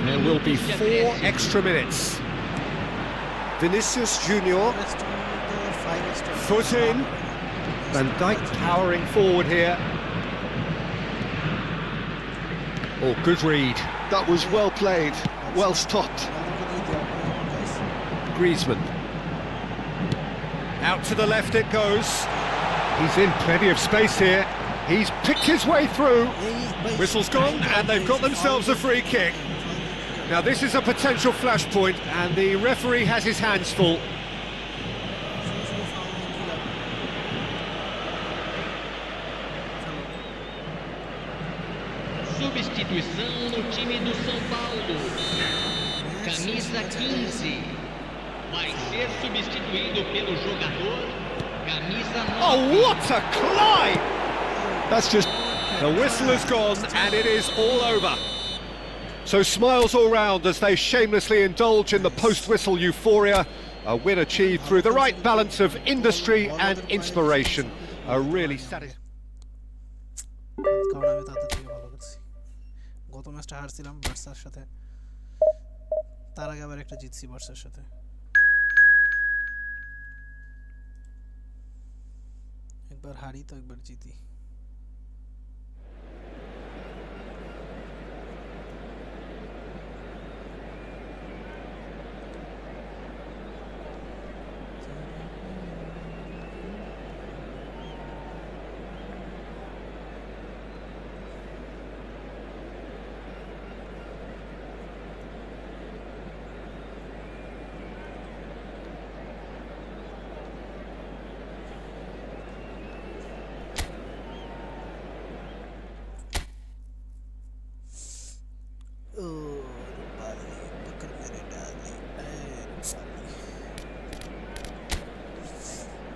There will be 4 extra minutes. Vinicius Junior, Next to the 5 foot in. Van Dijk powering forward here. Oh, good read. That was well played, well stopped. Griezmann. Out to the left it goes. He's in plenty of space here. He's picked his way through. Whistle's gone, and they've got themselves a free kick. Now this is a potential flashpoint, and the referee has his hands full. Substituição no time do São Paulo. Camisa 15. Vai ser substituído pelo jogador camisa 9. Oh, what a climb! That's just... The whistle has gone, and it is all over. So smiles all round as they shamelessly indulge in the post-whistle euphoria. A win achieved through the right balance of industry and inspiration. A really satisfying... কারণ আমি তাদের থেকে ভালো করছি। গত ম্যাচটা হারছিলাম বার্সার সাথে, তার আগে আবার একটা জিতছি বার্সার সাথে। একবার হারি তো একবার জিতি।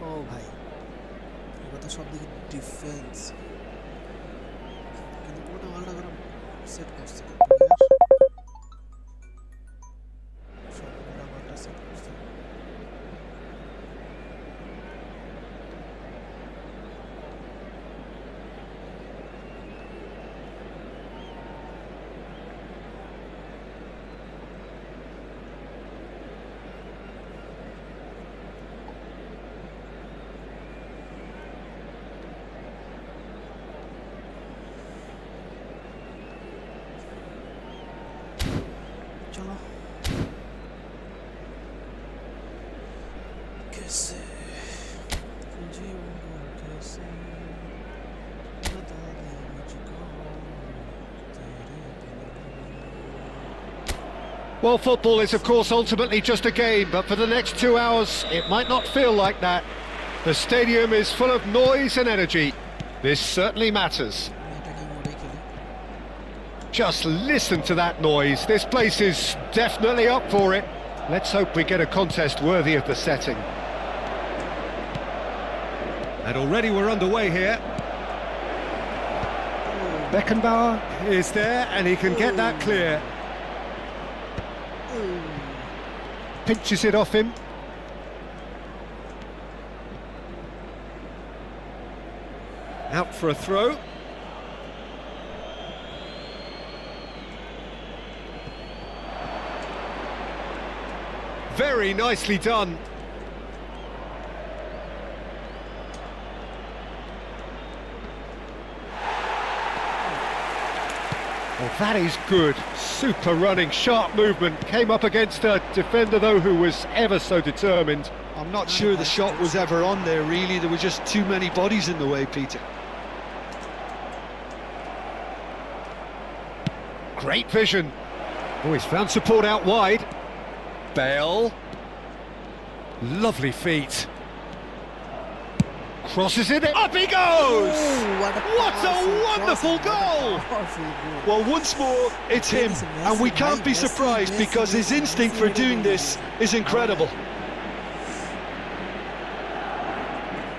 ও ভাই, এবার তো সব দিকে ডিফেন্স, কিন্তু পুরোটা আলাদা করে সেট করছে সবগুলো আলাদা সেট করছে। चलो कैसे जीऊंगा, कैसे बता दे मुझको तेरे बिना। Well, football is of course ultimately just a game, but for the next 2 hours it might not feel like that. The stadium is full of noise and energy. This certainly matters. Just listen to that noise. This place is definitely up for it. Let's hope we get a contest worthy of the setting. And already we're underway here. Beckenbauer is there, and he can get that clear. Pinches it off him. Out for a throw. Very nicely done. Well, that is good. Super running, sharp movement. Came up against a defender, though, who was ever so determined. I'm not sure the shot was ever on there, really. There were just too many bodies in the way, Peter. Great vision. Oh, he's found support out wide. Bale. Lovely feet. Crosses it, up he goes! What a wonderful goal! Well, once more, it's him, and we can't be surprised because his instinct for doing this is incredible.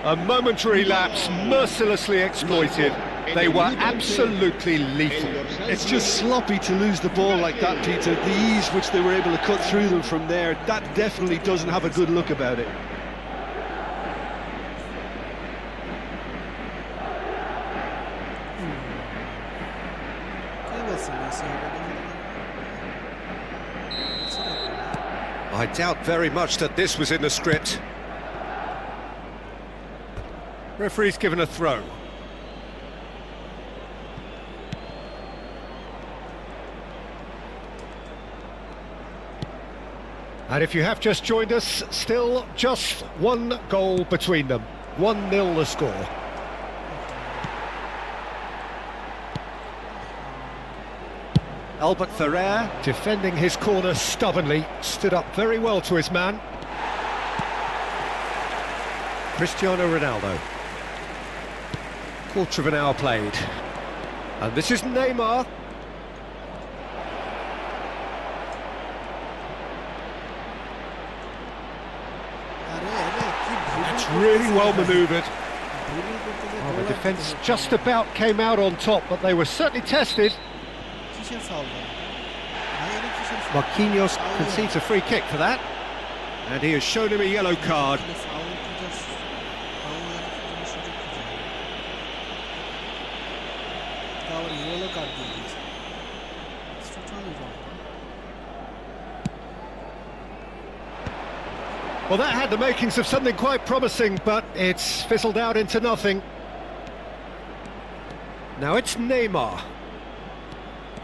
A momentary lapse mercilessly exploited. They were absolutely lethal. It's just sloppy to lose the ball like that, Peter. The ease which they were able to cut through them from there, that definitely doesn't have a good look about it. I doubt very much that this was in the script. Referee's given a throw. And if you have just joined us, still just one goal between them. 1-0 the score. Albert Ferrer, defending his corner stubbornly, stood up very well to his man. Cristiano Ronaldo. Quarter of an hour played. And this is Neymar. That's really well manoeuvred. Well, the defence just about came out on top, but they were certainly tested. Marquinhos concedes a free kick for that. And he has shown him a yellow card. Well, that had the makings of something quite promising, but it's fizzled out into nothing. Now it's Neymar.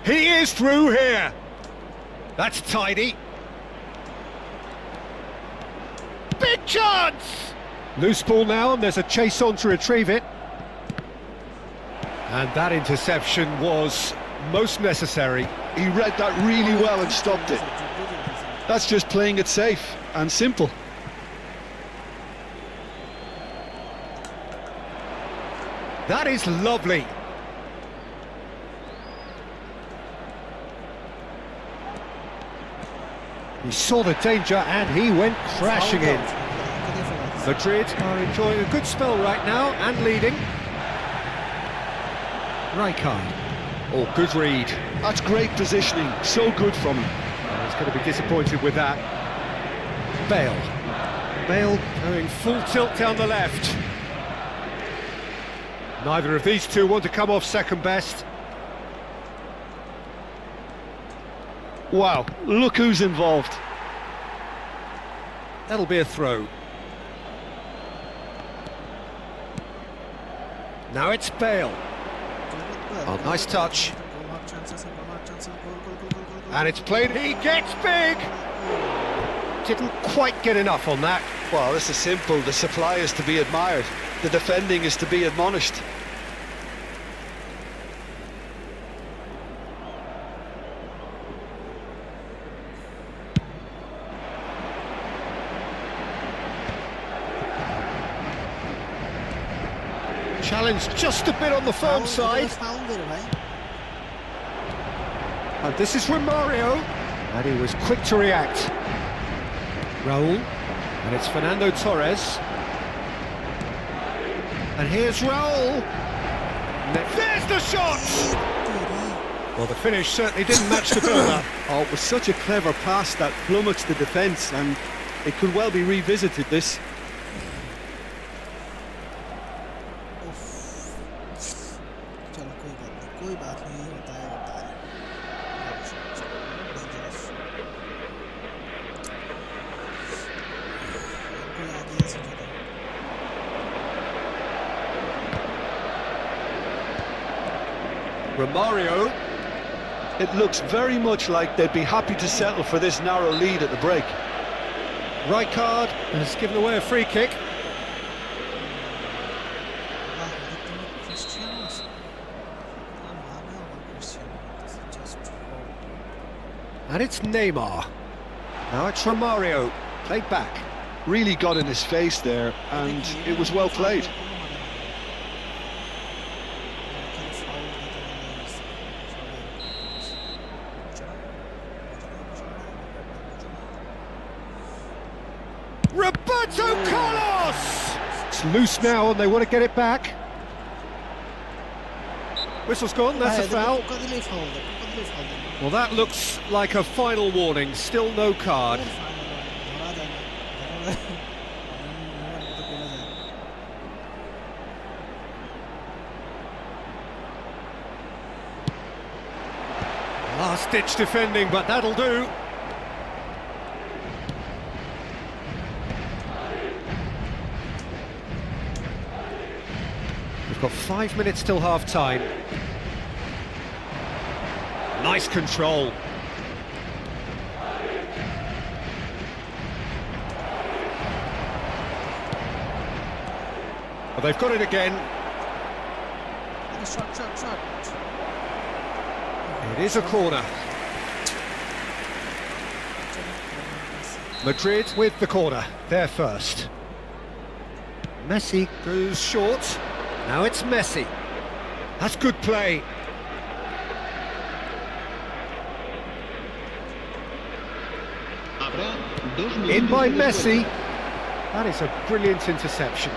He is through here. That's tidy. Big chance! Loose ball now, and there's a chase on to retrieve it. And that interception was most necessary. He read that really well and stopped it. That's just playing it safe and simple. That is lovely. He saw the danger and he went crashing in. Madrid are enjoying a good spell right now and leading. Rijkaard. Oh, good read. That's great positioning, so good from him. He's going to be disappointed with that. Bale. Bale going full tilt down the left. Neither of these two want to come off second best. Wow, look who's involved. That'll be a throw. Now it's Bale. Oh, nice touch. And it's played, he gets big! Didn't quite get enough on that. Well, this is simple. The supply is to be admired. The defending is to be admonished. Challenge just a bit on the firm side. And this is Romario. And he was quick to react. Raul. And it's Fernando Torres. And here's Raul. There's the shot! Well, the finish certainly didn't match the build-up. Oh, it was such a clever pass that flummoxed the defence, and it could well be revisited, this. Romario. It looks very much like they'd be happy to settle for this narrow lead at the break. Rijkaard has given away a free kick. And it's Neymar. Now it's Romario, played back. Really got in his face there, and it was well played. Roberto Carlos! It's loose now and they want to get it back. Whistle's gone, that's a foul. Well, that looks like a final warning, still no card. Last-ditch defending, but that'll do. got 5 minutes till half-time. Nice control. Well, they've got it again. Shot. It is a corner. Madrid with the corner, they're first. Messi goes short. Now it's Messi. That's good play. In by Messi. That is a brilliant interception.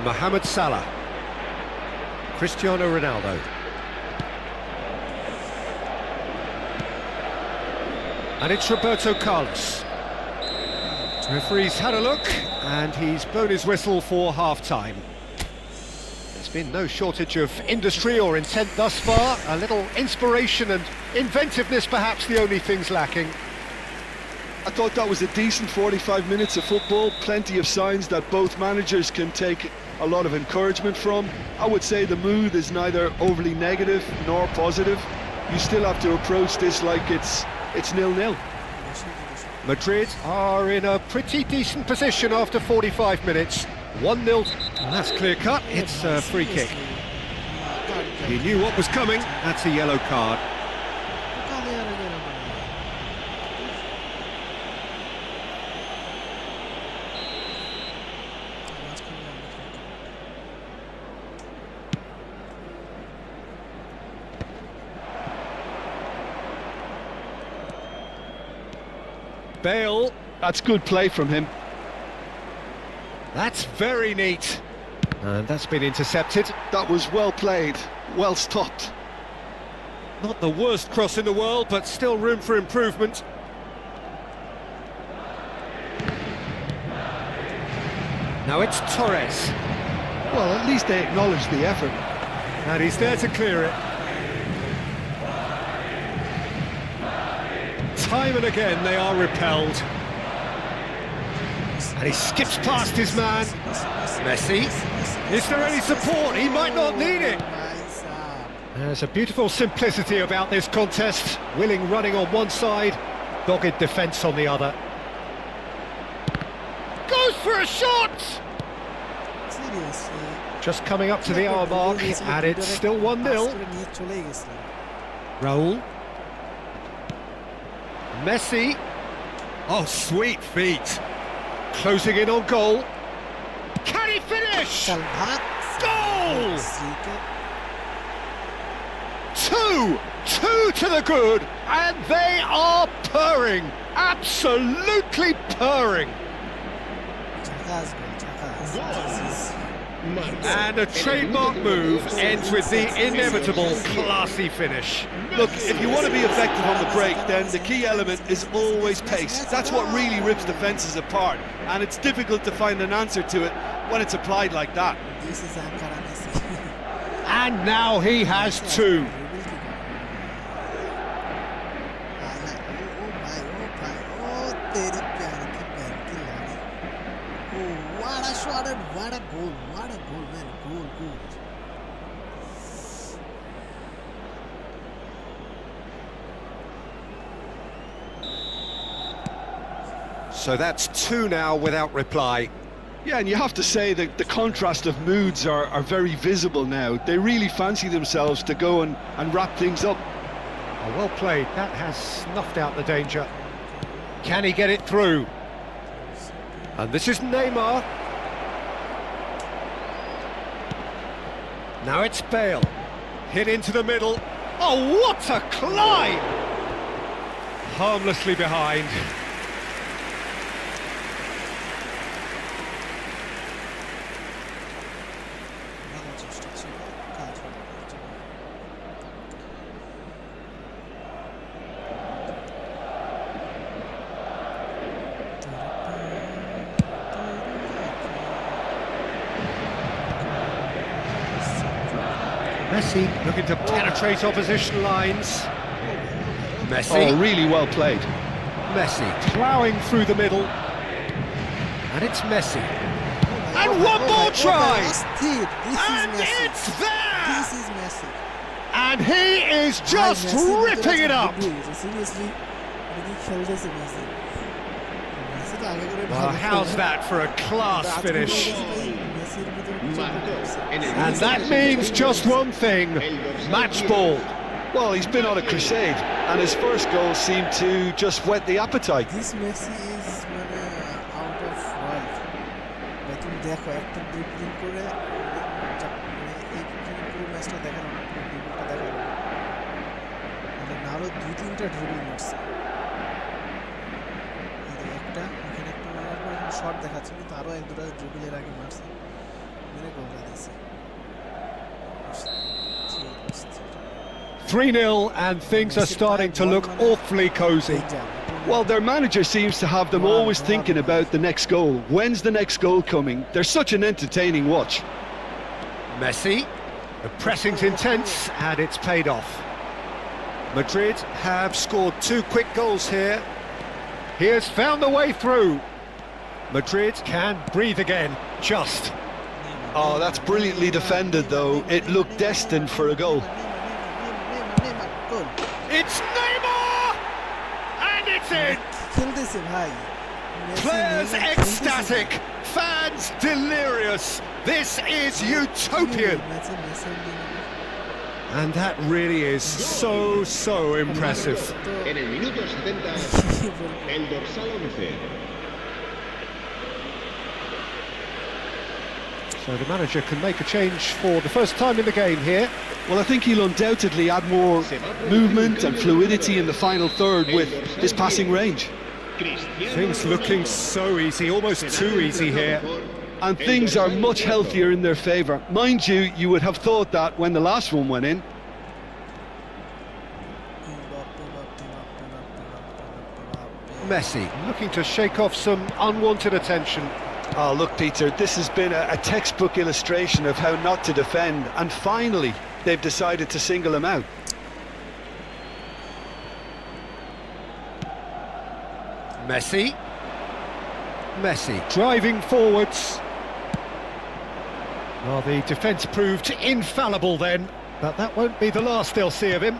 Mohamed Salah. Cristiano Ronaldo. And it's Roberto Carlos. Referee's had a look, and he's blown his whistle for half-time. There's been no shortage of industry or intent thus far. A little inspiration and inventiveness, perhaps the only things lacking. I thought that was a decent 45 minutes of football, plenty of signs that both managers can take a lot of encouragement from. I would say the mood is neither overly negative nor positive. You still have to approach this like it's 0-0. Madrid are in a pretty decent position after 45 minutes. 1-0, and that's clear-cut, it's a free kick. He knew what was coming, that's a yellow card. Bale. That's good play from him. That's very neat. And that's been intercepted. That was well played, well stopped. Not the worst cross in the world, but still room for improvement. Now it's Torres. Well, at least they acknowledge the effort. And he's there to clear it. Time and again they are repelled. And he skips past his man. Messi. Is there any support? He might not need it. There's a beautiful simplicity about this contest. Willing running on one side, dogged defence on the other. Goes for a shot! Just coming up to the hour mark, and it's still 1-0. Raul. Messi. Oh, sweet feet. Closing in on goal. Can he finish? Goal! 2 to the good, and they are purring. Absolutely purring. And a trademark move ends with the inevitable classy finish. Look, if you want to be effective on the break, then the key element is always pace. That's what really rips defences apart, and it's difficult to find an answer to it when it's applied like that. And now he has 2. What a shot and what a goal, man, goal. So that's 2 now without reply. Yeah, and you have to say that the contrast of moods are very visible now. They really fancy themselves to go and wrap things up. Oh, well played, that has snuffed out the danger. Can he get it through? And this is Neymar. Now it's Bale. Hit into the middle. Oh, what a climb! Harmlessly behind. Messi looking to penetrate opposition lines. Messi. Oh, really well played. Messi ploughing through the middle. And it's Messi. And one more try! অস্থির, this is And Messi, it's there! this is Messi. And he is just ripping it up! Seriously, কি খেলতেছে Messi, Messi তো আগে করে Well, how's that for a class finish? মেসির ভিতরে And that means just one thing, match ball. Well, he's been on a crusade, and his first goal seemed to just whet the appetite. This Messi is মানে out of world. ভাই তুমি দেখো একটা dribbling করে এই পুরো ম্যাচটা দেখানো না, পুরো ড্রিবলটা দেখানো মানে নারো 2-3টা ড্রিবল মারছে, এই একটা এখানে একটা মারার পর এখানে শট দেখাচ্ছে, কিন্তু আরো এক দুটো ড্রিবলের আগে মারছে, মেরে গোলটা দিয়েছে। 3-0 and things are starting to look awfully cosy. Well, their manager seems to have them always thinking about the next goal. When's the next goal coming? They're such an entertaining watch. Messi, the pressing's intense and it's paid off. Madrid have scored 2 quick goals here. He has found the way through. Madrid can breathe again, just. Oh, that's brilliantly defended, though. It looked destined for a goal. It's Neymar! And it's in! খেলতেছে ভাই, Players ecstatic, fans delirious. This is utopian. And that really is so impressive. En el minuto 70, el dorsal 11. So the manager can make a change for the first time in the game here. Well, I think he'll undoubtedly add more movement and fluidity in the final third with his passing range. Things looking so easy, almost too easy here. And things are much healthier in their favour. Mind you, you would have thought that when the last one went in. Messi looking to shake off some unwanted attention. Oh, look, Peter, this has been a textbook illustration of how not to defend, and finally they've decided to single him out. Messi driving forwards. Well, the defence proved infallible then, but that won't be the last they'll see of him.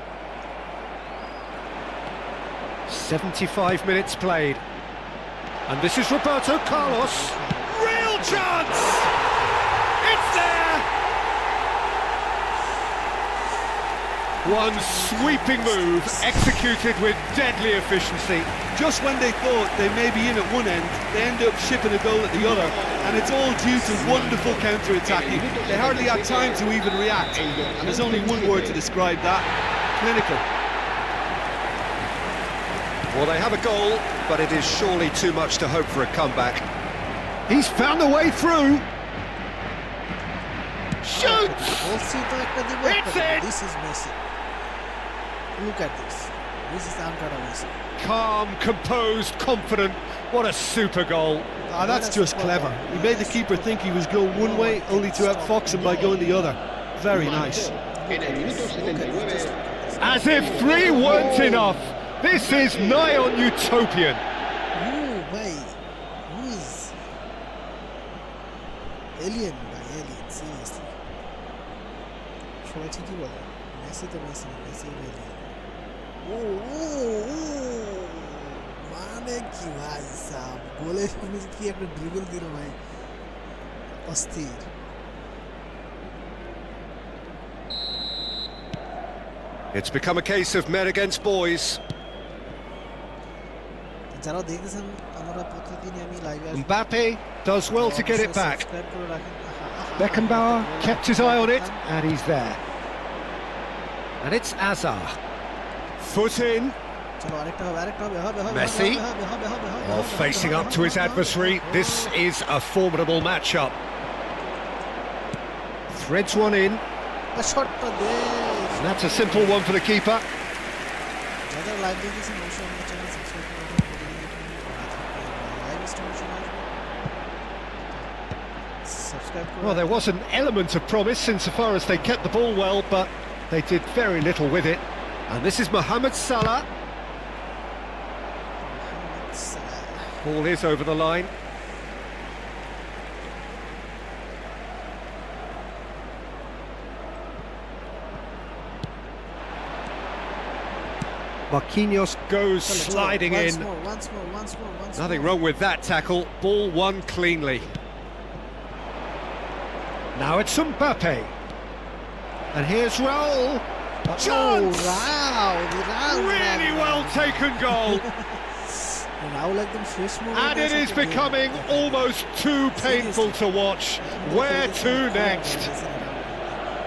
75 minutes played. And this is Roberto Carlos. Real chance! It's there! One sweeping move, executed with deadly efficiency. Just when they thought they may be in at one end, they end up shipping a goal at the other, and it's all due to wonderful counter-attacking. They hardly had time to even react, and there's only one word to describe that: clinical. Well, they have a goal, but it is surely too much to hope for a comeback. He's found a way through. Shoots! It's in! This is Messi. Look at this. This is Ankara Messi. Calm, composed, confident. What a super goal. Ah, that's just clever. He made the keeper think he was going one way, only to outfox him by going the other. Very nice. En el minuto 79, As if 3 weren't enough. This is nigh on utopian. Who is alien by alien, seriously. সবাই ঠিকই বলে, Messi তো Messi, Messi alien. মানে কি ভাই sub, গোলের সামনে কি একটা ড্রিবল দিল ভাই, অস্থির। It's become a case of men against boys. যারা দেখতেছেন আমরা প্রতিদিন আমি লাইভে Mbappe does well to get it back. Subscribe করে রাখেন। Beckenbauer kept his eye on it, and he's there. And it's Azar. Foot in. চলো আরেকটা হবে, আরেকটা হবে, হবে হবে Messi. হবে হবে হবে হবে। While facing up to his adversary, this is a formidable matchup. Threads one in. শটটা দে। And that's a simple one for the keeper. যারা লাইভ দেখতেছেন অবশ্যই আমাদের চ্যানেল সাবস্ক্রাইব করে রাখুন, লাইভ স্ট্রিম সাবস্ক্রাইব করে। Well, there was an element of promise insofar as they kept the ball well, but they did very little with it. And this is Mohamed Salah. Ball is over the line. Marquinhos goes sliding once in. more, once Nothing more. wrong with that tackle. Ball won cleanly. Now it's Mbappe. And here's Raul. Chance! Raul, Really well taken goal. Raul একদম শেষ And it is becoming almost too painful to watch. Where to next?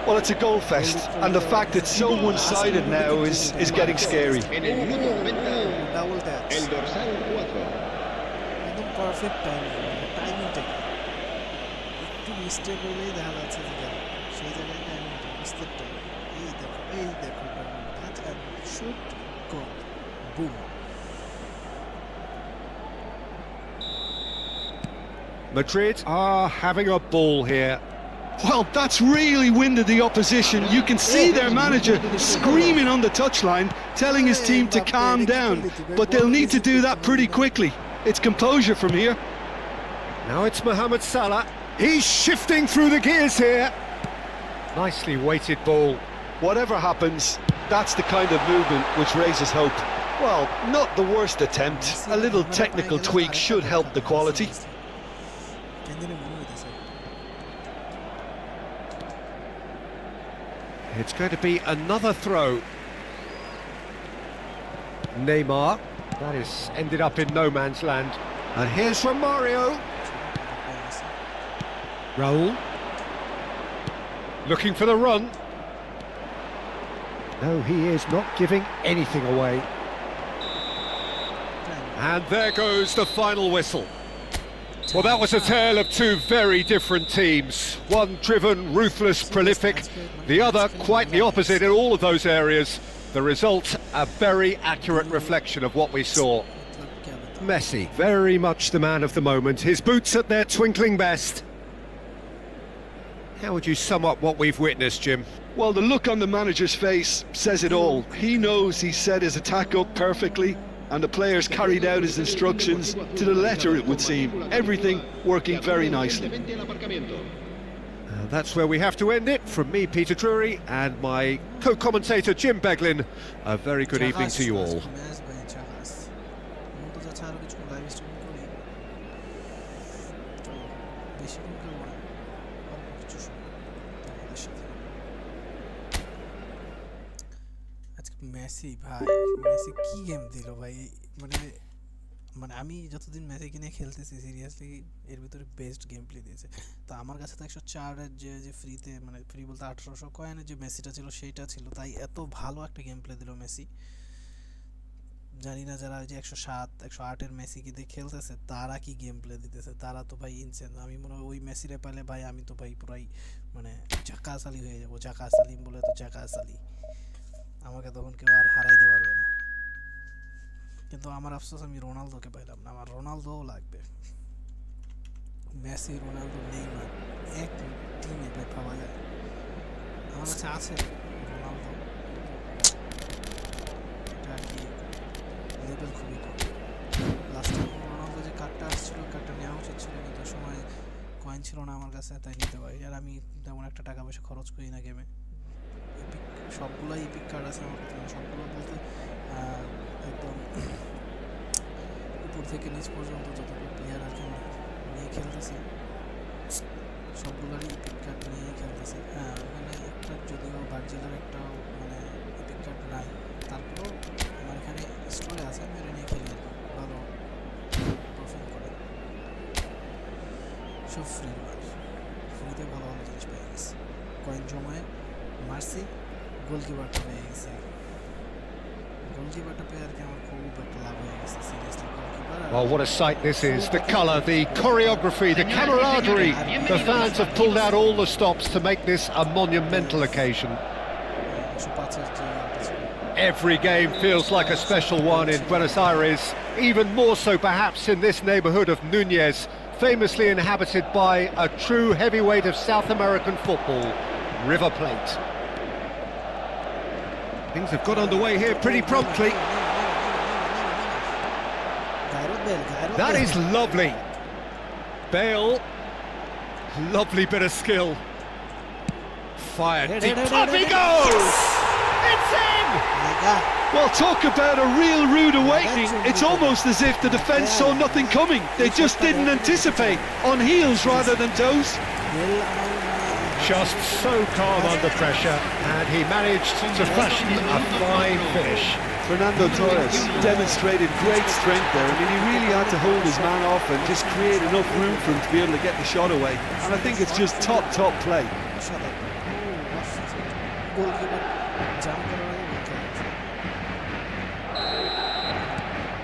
Well, it's a goal fest, and the fact it's so one-sided now is getting scary. En el minuto 90, double touch el dorsal 4. একদম perfect টাইমিংটা একটু mistake হলেই দেখা যাচ্ছে যে সেই জায়গায় টাইমিংটা মিস্টেকটা এই দেখো touch and shoot goal boom Madrid are having a ball here. Well, that's really winded the opposition. You can see their manager screaming on the touchline, telling his team to calm down. But they'll need to do that pretty quickly. It's composure from here. Now it's Mohamed Salah. He's shifting through the gears here. Nicely weighted ball. Whatever happens, that's the kind of movement which raises hope. Well, not the worst attempt. A little technical tweak should help the quality. It's going to be another throw. Neymar. That is ended up in no man's land. And here's Romario. Raul. Looking for the run. No, he is not giving anything away. And there goes the final whistle. Well, that was a tale of two very different teams. One driven, ruthless, prolific. The other quite the opposite in all of those areas. The result, a very accurate reflection of what we saw. Messi, very much the man of the moment. His boots at their twinkling best. How would you sum up what we've witnessed, Jim? Well, the look on the manager's face says it all. He knows he set his attack up perfectly, and the players carried out his instructions to the letter, it would seem. Everything working very nicely. That's where we have to end it. From me, Peter Drury, and my co-commentator, Jim Beglin, a very good evening to you all. Messi ভাই Messi কি game দিল ভাই মানে আমি যতদিন মেসিকে নিয়ে খেলতেছি সিরিয়াসলি এর ভিতরে বেস্ট গেম প্লে দিয়েছে তো আমার কাছে তো 104 এর যে ফ্রিতে মানে ফ্রি বলতে 1800 কয়েনে যে মেসিটা ছিল সেইটা ছিল তাই এত ভালো একটা গেম প্লে দিল মেসি জানি না যারা যে 107 108 এর মেসিকে দিয়ে খেলতেছে তারা কি গেম প্লে দিতেছে তারা তো ভাই ইনসেন আমি মনে হয় ওই মেসিরে পাইলে ভাই আমি তো ভাই পুরাই মানে জাকাস আলী হয়ে যাব জাকাস আলীম বলে তো জাকাস আলী আমাকে তখন কেউ আর হারাইতে পারবে না কিন্তু আমার আফসোস আমি রোনালদোকে পাইলাম না আমার রোনালদোও লাগবে মেসি রোনালদো নেইমার এক টিমে পাওয়া যায় আমার কাছে আছে রোনালদো এটা কি লেভেল খুবই কম লাস্ট টাইম রোনালদো যে কার্ডটা আসছিল কার্ডটা নেওয়া উচিত ছিল কিন্তু সময় কয়েন ছিল না আমার কাছে তাই নিতে পারি আর আমি তেমন একটা টাকা পয়সা খরচ করি না গেমে সবগুলাই ইপিক কার্ড আছে আমার কাছে সবগুলো বলতে একদম উপর থেকে নিচ পর্যন্ত যতগুলো প্লেয়ার আর কি নিয়ে খেলতেছি সবগুলোরই ইপিক কার্ড নিয়ে খেলতেছি হ্যাঁ ওখানে একটা যদিও ভার্জিলের একটা মানে ইপিক কার্ড নাই তারপরেও আমার এখানে স্টোরে আছে আমি এটা নিয়ে খেলি আর কি ভালো পারফর্ম করে সব ফ্রি ফ্রিতে ভালো ভালো জিনিস পেয়ে গেছি কয়েন জমায় মারছি গোলকিপারটা পেয়ে গেছে গোলকিপারটা পেয়ে আর কি আমার খুব একটা লাভ হয়ে গেছে seriously Well, what a sight this is. The colour, the choreography, the camaraderie. The fans have pulled out all the stops to make this a monumental occasion. Every game feels like a special one in Buenos Aires, even more so perhaps in this neighbourhood of Núñez, famously inhabited by a true heavyweight of South American football, River Plate. Things have got underway here pretty promptly. That is lovely. Bale, lovely bit of skill. Fired deep. Up he goes! It's in! Well, talk about a real rude awakening. It's almost as if the defence saw nothing coming. They just didn't anticipate, on heels rather than toes. Just so calm under pressure, and he managed to fashion a fine finish. Fernando Torres demonstrated great strength there. I mean, he really had to hold his man off and just create enough room for him to be able to get the shot away. And I think it's just top play.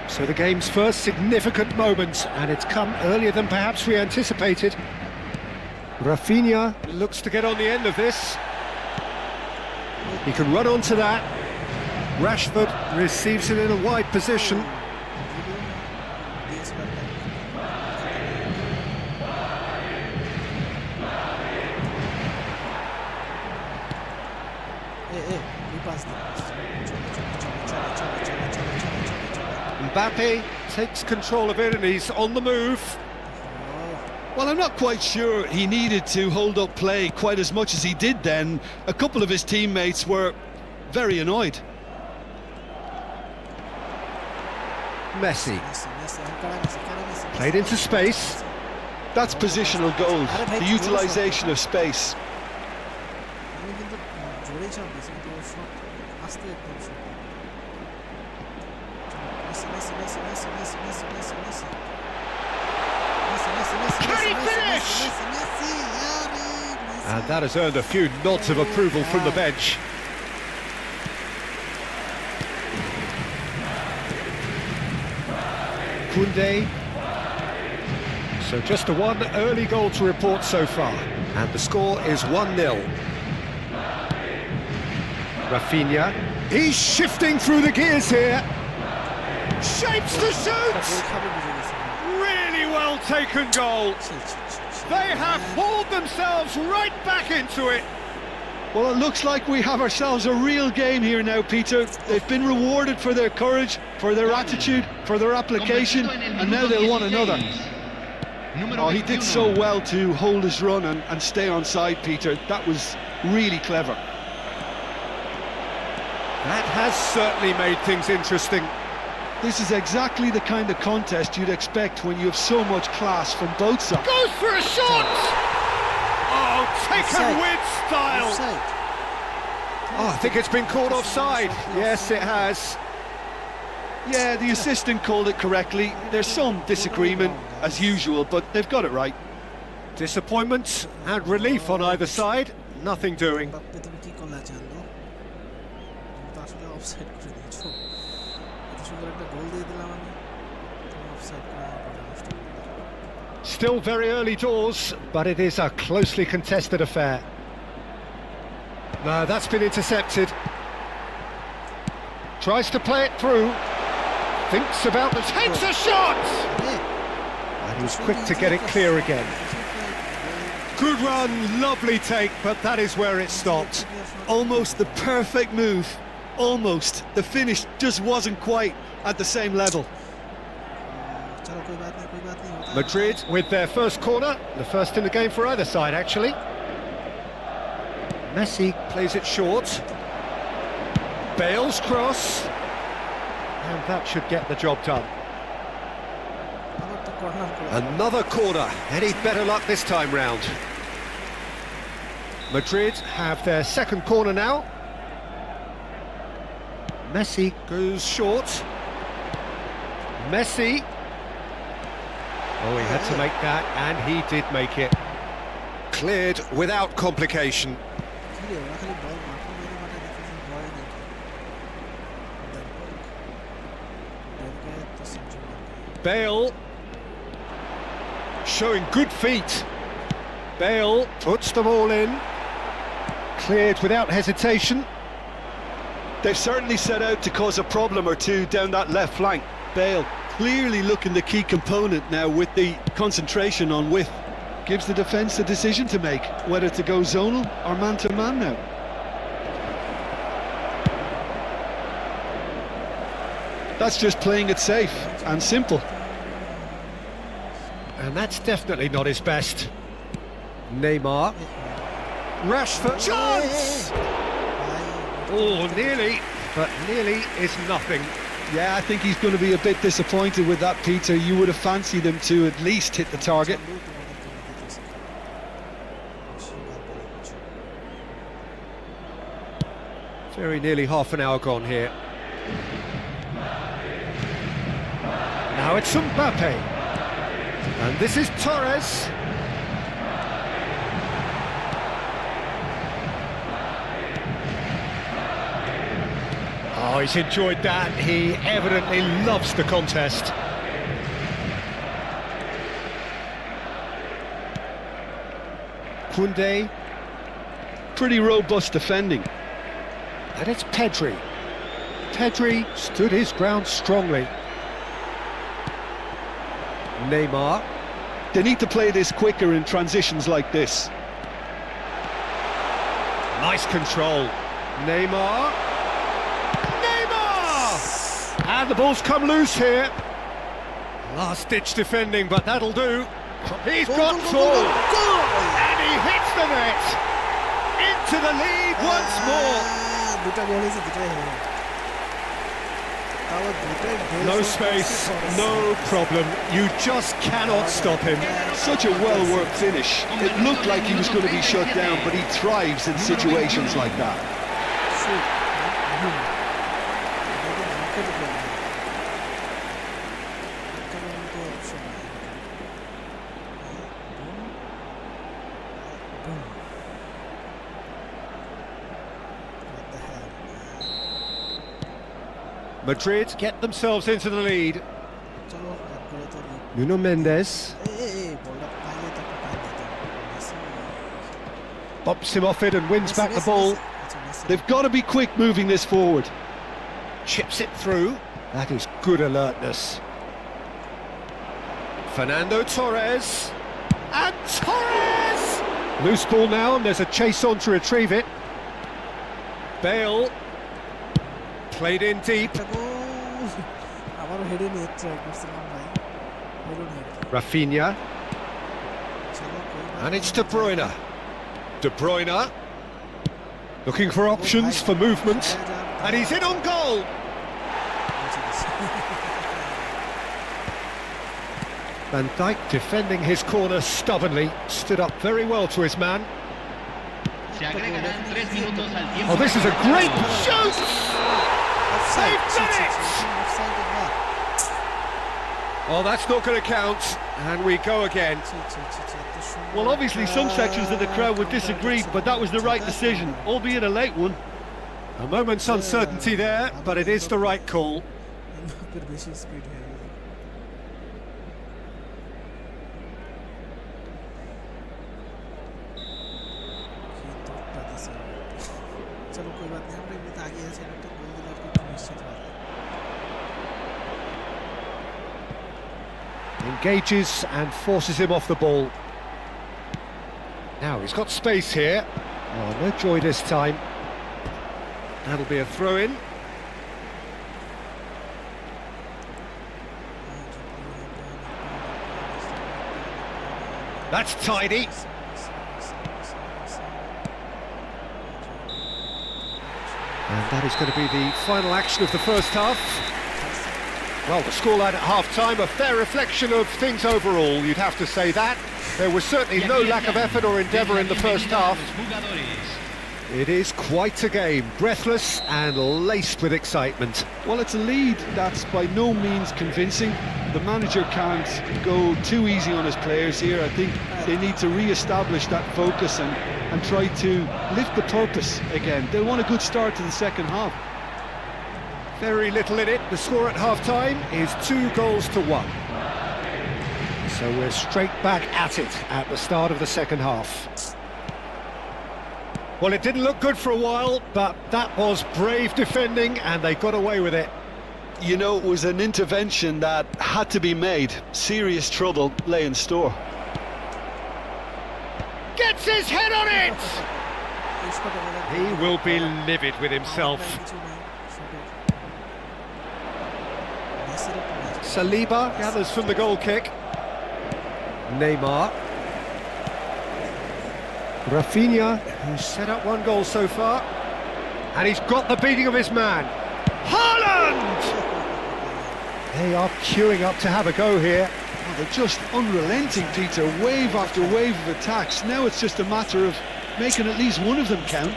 So the game's first significant moment, and it's come earlier than perhaps we anticipated. Rafinha looks to get on the end of this. He can run onto that. Rashford receives it in a wide position. Mbappe takes control of it and he's on the move. Well, I'm not quite sure he needed to hold up play quite as much as he did then. A couple of his teammates were very annoyed. Messi. Played into space. That's positional gold, the utilisation of space. Can he finish? And that has earned a few nods of approval from the bench. Koundé. So just a one early goal to report so far, and the score is 1-0. Rafinha, he's shifting through the gears here. Shapes to shoot! Really well taken goal. They have hauled themselves right back into it. Well, it looks like we have ourselves a real game here now, Peter. They've been rewarded for their courage, for their attitude, for their application, and now they'll want another. Oh, he did so well to hold his run and stay on side, Peter. That was really clever. That has certainly made things interesting. This is exactly the kind of contest you'd expect when you have so much class from both sides. Goes for a shot! Oh, taken with style! Oh, I think it's been called offside. Yes, it has. Yeah, the assistant called it correctly. There's some disagreement, as usual, but they've got it right. Disappointment and relief on either side. Nothing doing. Still very early doors, but it is a closely contested affair. No, that's been intercepted. Tries to play it through. Thinks about the... Takes a shot! And he's quick to get it clear again. Good run, lovely take, but that is where it stopped. Almost the perfect move. Almost. The finish just wasn't quite at the same level. Madrid with their first corner, the first in the game for either side, actually. Messi plays it short. Bale's cross. And that should get the job done. Another corner. Any better luck this time round? Madrid have their second corner now. Messi goes short. Messi. Oh, he had to make that, and he did make it. Cleared without complication. Bale showing good feet. Bale puts them all in. Cleared without hesitation. They've certainly set out to cause a problem or two down that left flank. Bale clearly looking the key component now with the concentration on width. Gives the defence a decision to make, whether to go zonal or man-to-man now. That's just playing it safe and simple. And that's definitely not his best. Neymar. Rashford. Chance! Oh, nearly. but nearly is nothing. Yeah, I think he's going to be a bit disappointed with that, Peter. You would have fancied him to at least hit the target. Very nearly half an hour gone here. Now it's Mbappe. And this is Torres. Oh, he's enjoyed that. He evidently loves the contest. Koundé. Pretty robust defending. And it's Pedri. Pedri stood his ground strongly. Neymar. They need to play this quicker in transitions like this. Nice control. Neymar. And the ball's come loose here. Last-ditch defending, but that'll do. He's got goal! And he hits the net! Into the lead once more! No space, no problem. You just cannot stop him. Such a well-worked finish. It looked like he was going to be shut down, but he thrives in situations like that. Madrid get themselves into the lead. Nuno Mendes bumps him off it and wins back the ball. They've got to be quick moving this forward. Chips it through. That is good alertness. Fernando Torres. And Torres! Loose ball now, and there's a chase on to retrieve it. Bale. Played in deep. Rafinha. And it's De Bruyne. De Bruyne. Looking for options for movement. And he's in on goal. Van Dijk defending his corner stubbornly. Stood up very well to his man. Oh, this is a great shoot! They've done it! Oh, that's not going to count, and we go again. Well, obviously some sections of the crowd would disagree, but that was the right decision, albeit a late one. A moment's uncertainty there, but it is the right call. Engages and forces him off the ball. Now he's got space here. Oh, no joy this time. That'll be a throw-in. That's tidy. And that is going to be the final action of the first half. Well, the scoreline at half-time, a fair reflection of things overall, you'd have to say that. There was certainly no lack of effort or endeavour in the first half. It is quite a game, breathless and laced with excitement. Well, it's a lead that's by no means convincing. The manager can't go too easy on his players here. I think they need to re-establish that focus and try to lift the purpose again. They'll want a good start to the second half. Very little in it. The score at half-time is 2-1. So we're straight back at it at the start of the second half. Well, it didn't look good for a while, but that was brave defending and they got away with it. You know, it was an intervention that had to be made. Serious trouble lay in store. Gets his head on it! He will be livid with himself. Saliba gathers from the goal kick. Neymar. Rafinha, who's set up one goal so far. And he's got the beating of his man. Haaland! They are queuing up to have a go here. Oh, they're just unrelenting, Peter. Wave after wave of attacks. Now it's just a matter of making at least one of them count.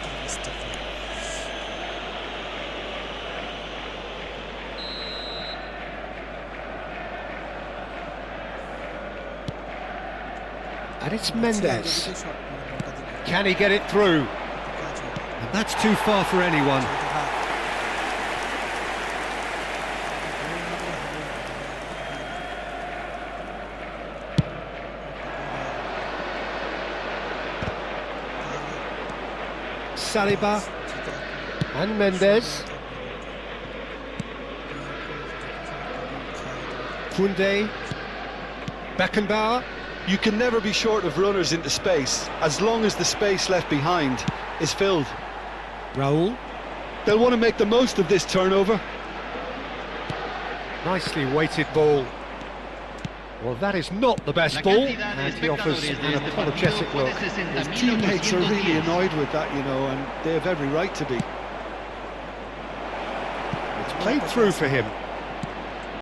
And it's Mendes. Can he get it through? And that's too far for anyone. Saliba and Mendes. Koundé. Beckenbauer. You can never be short of runners into space, as long as the space left behind is filled. Raul. They'll want to make the most of this turnover. Nicely weighted ball. Well, that is not the best ball, and he offers an apologetic look. His teammates are really annoyed with that, you know, and they have every right to be. It's played through for him.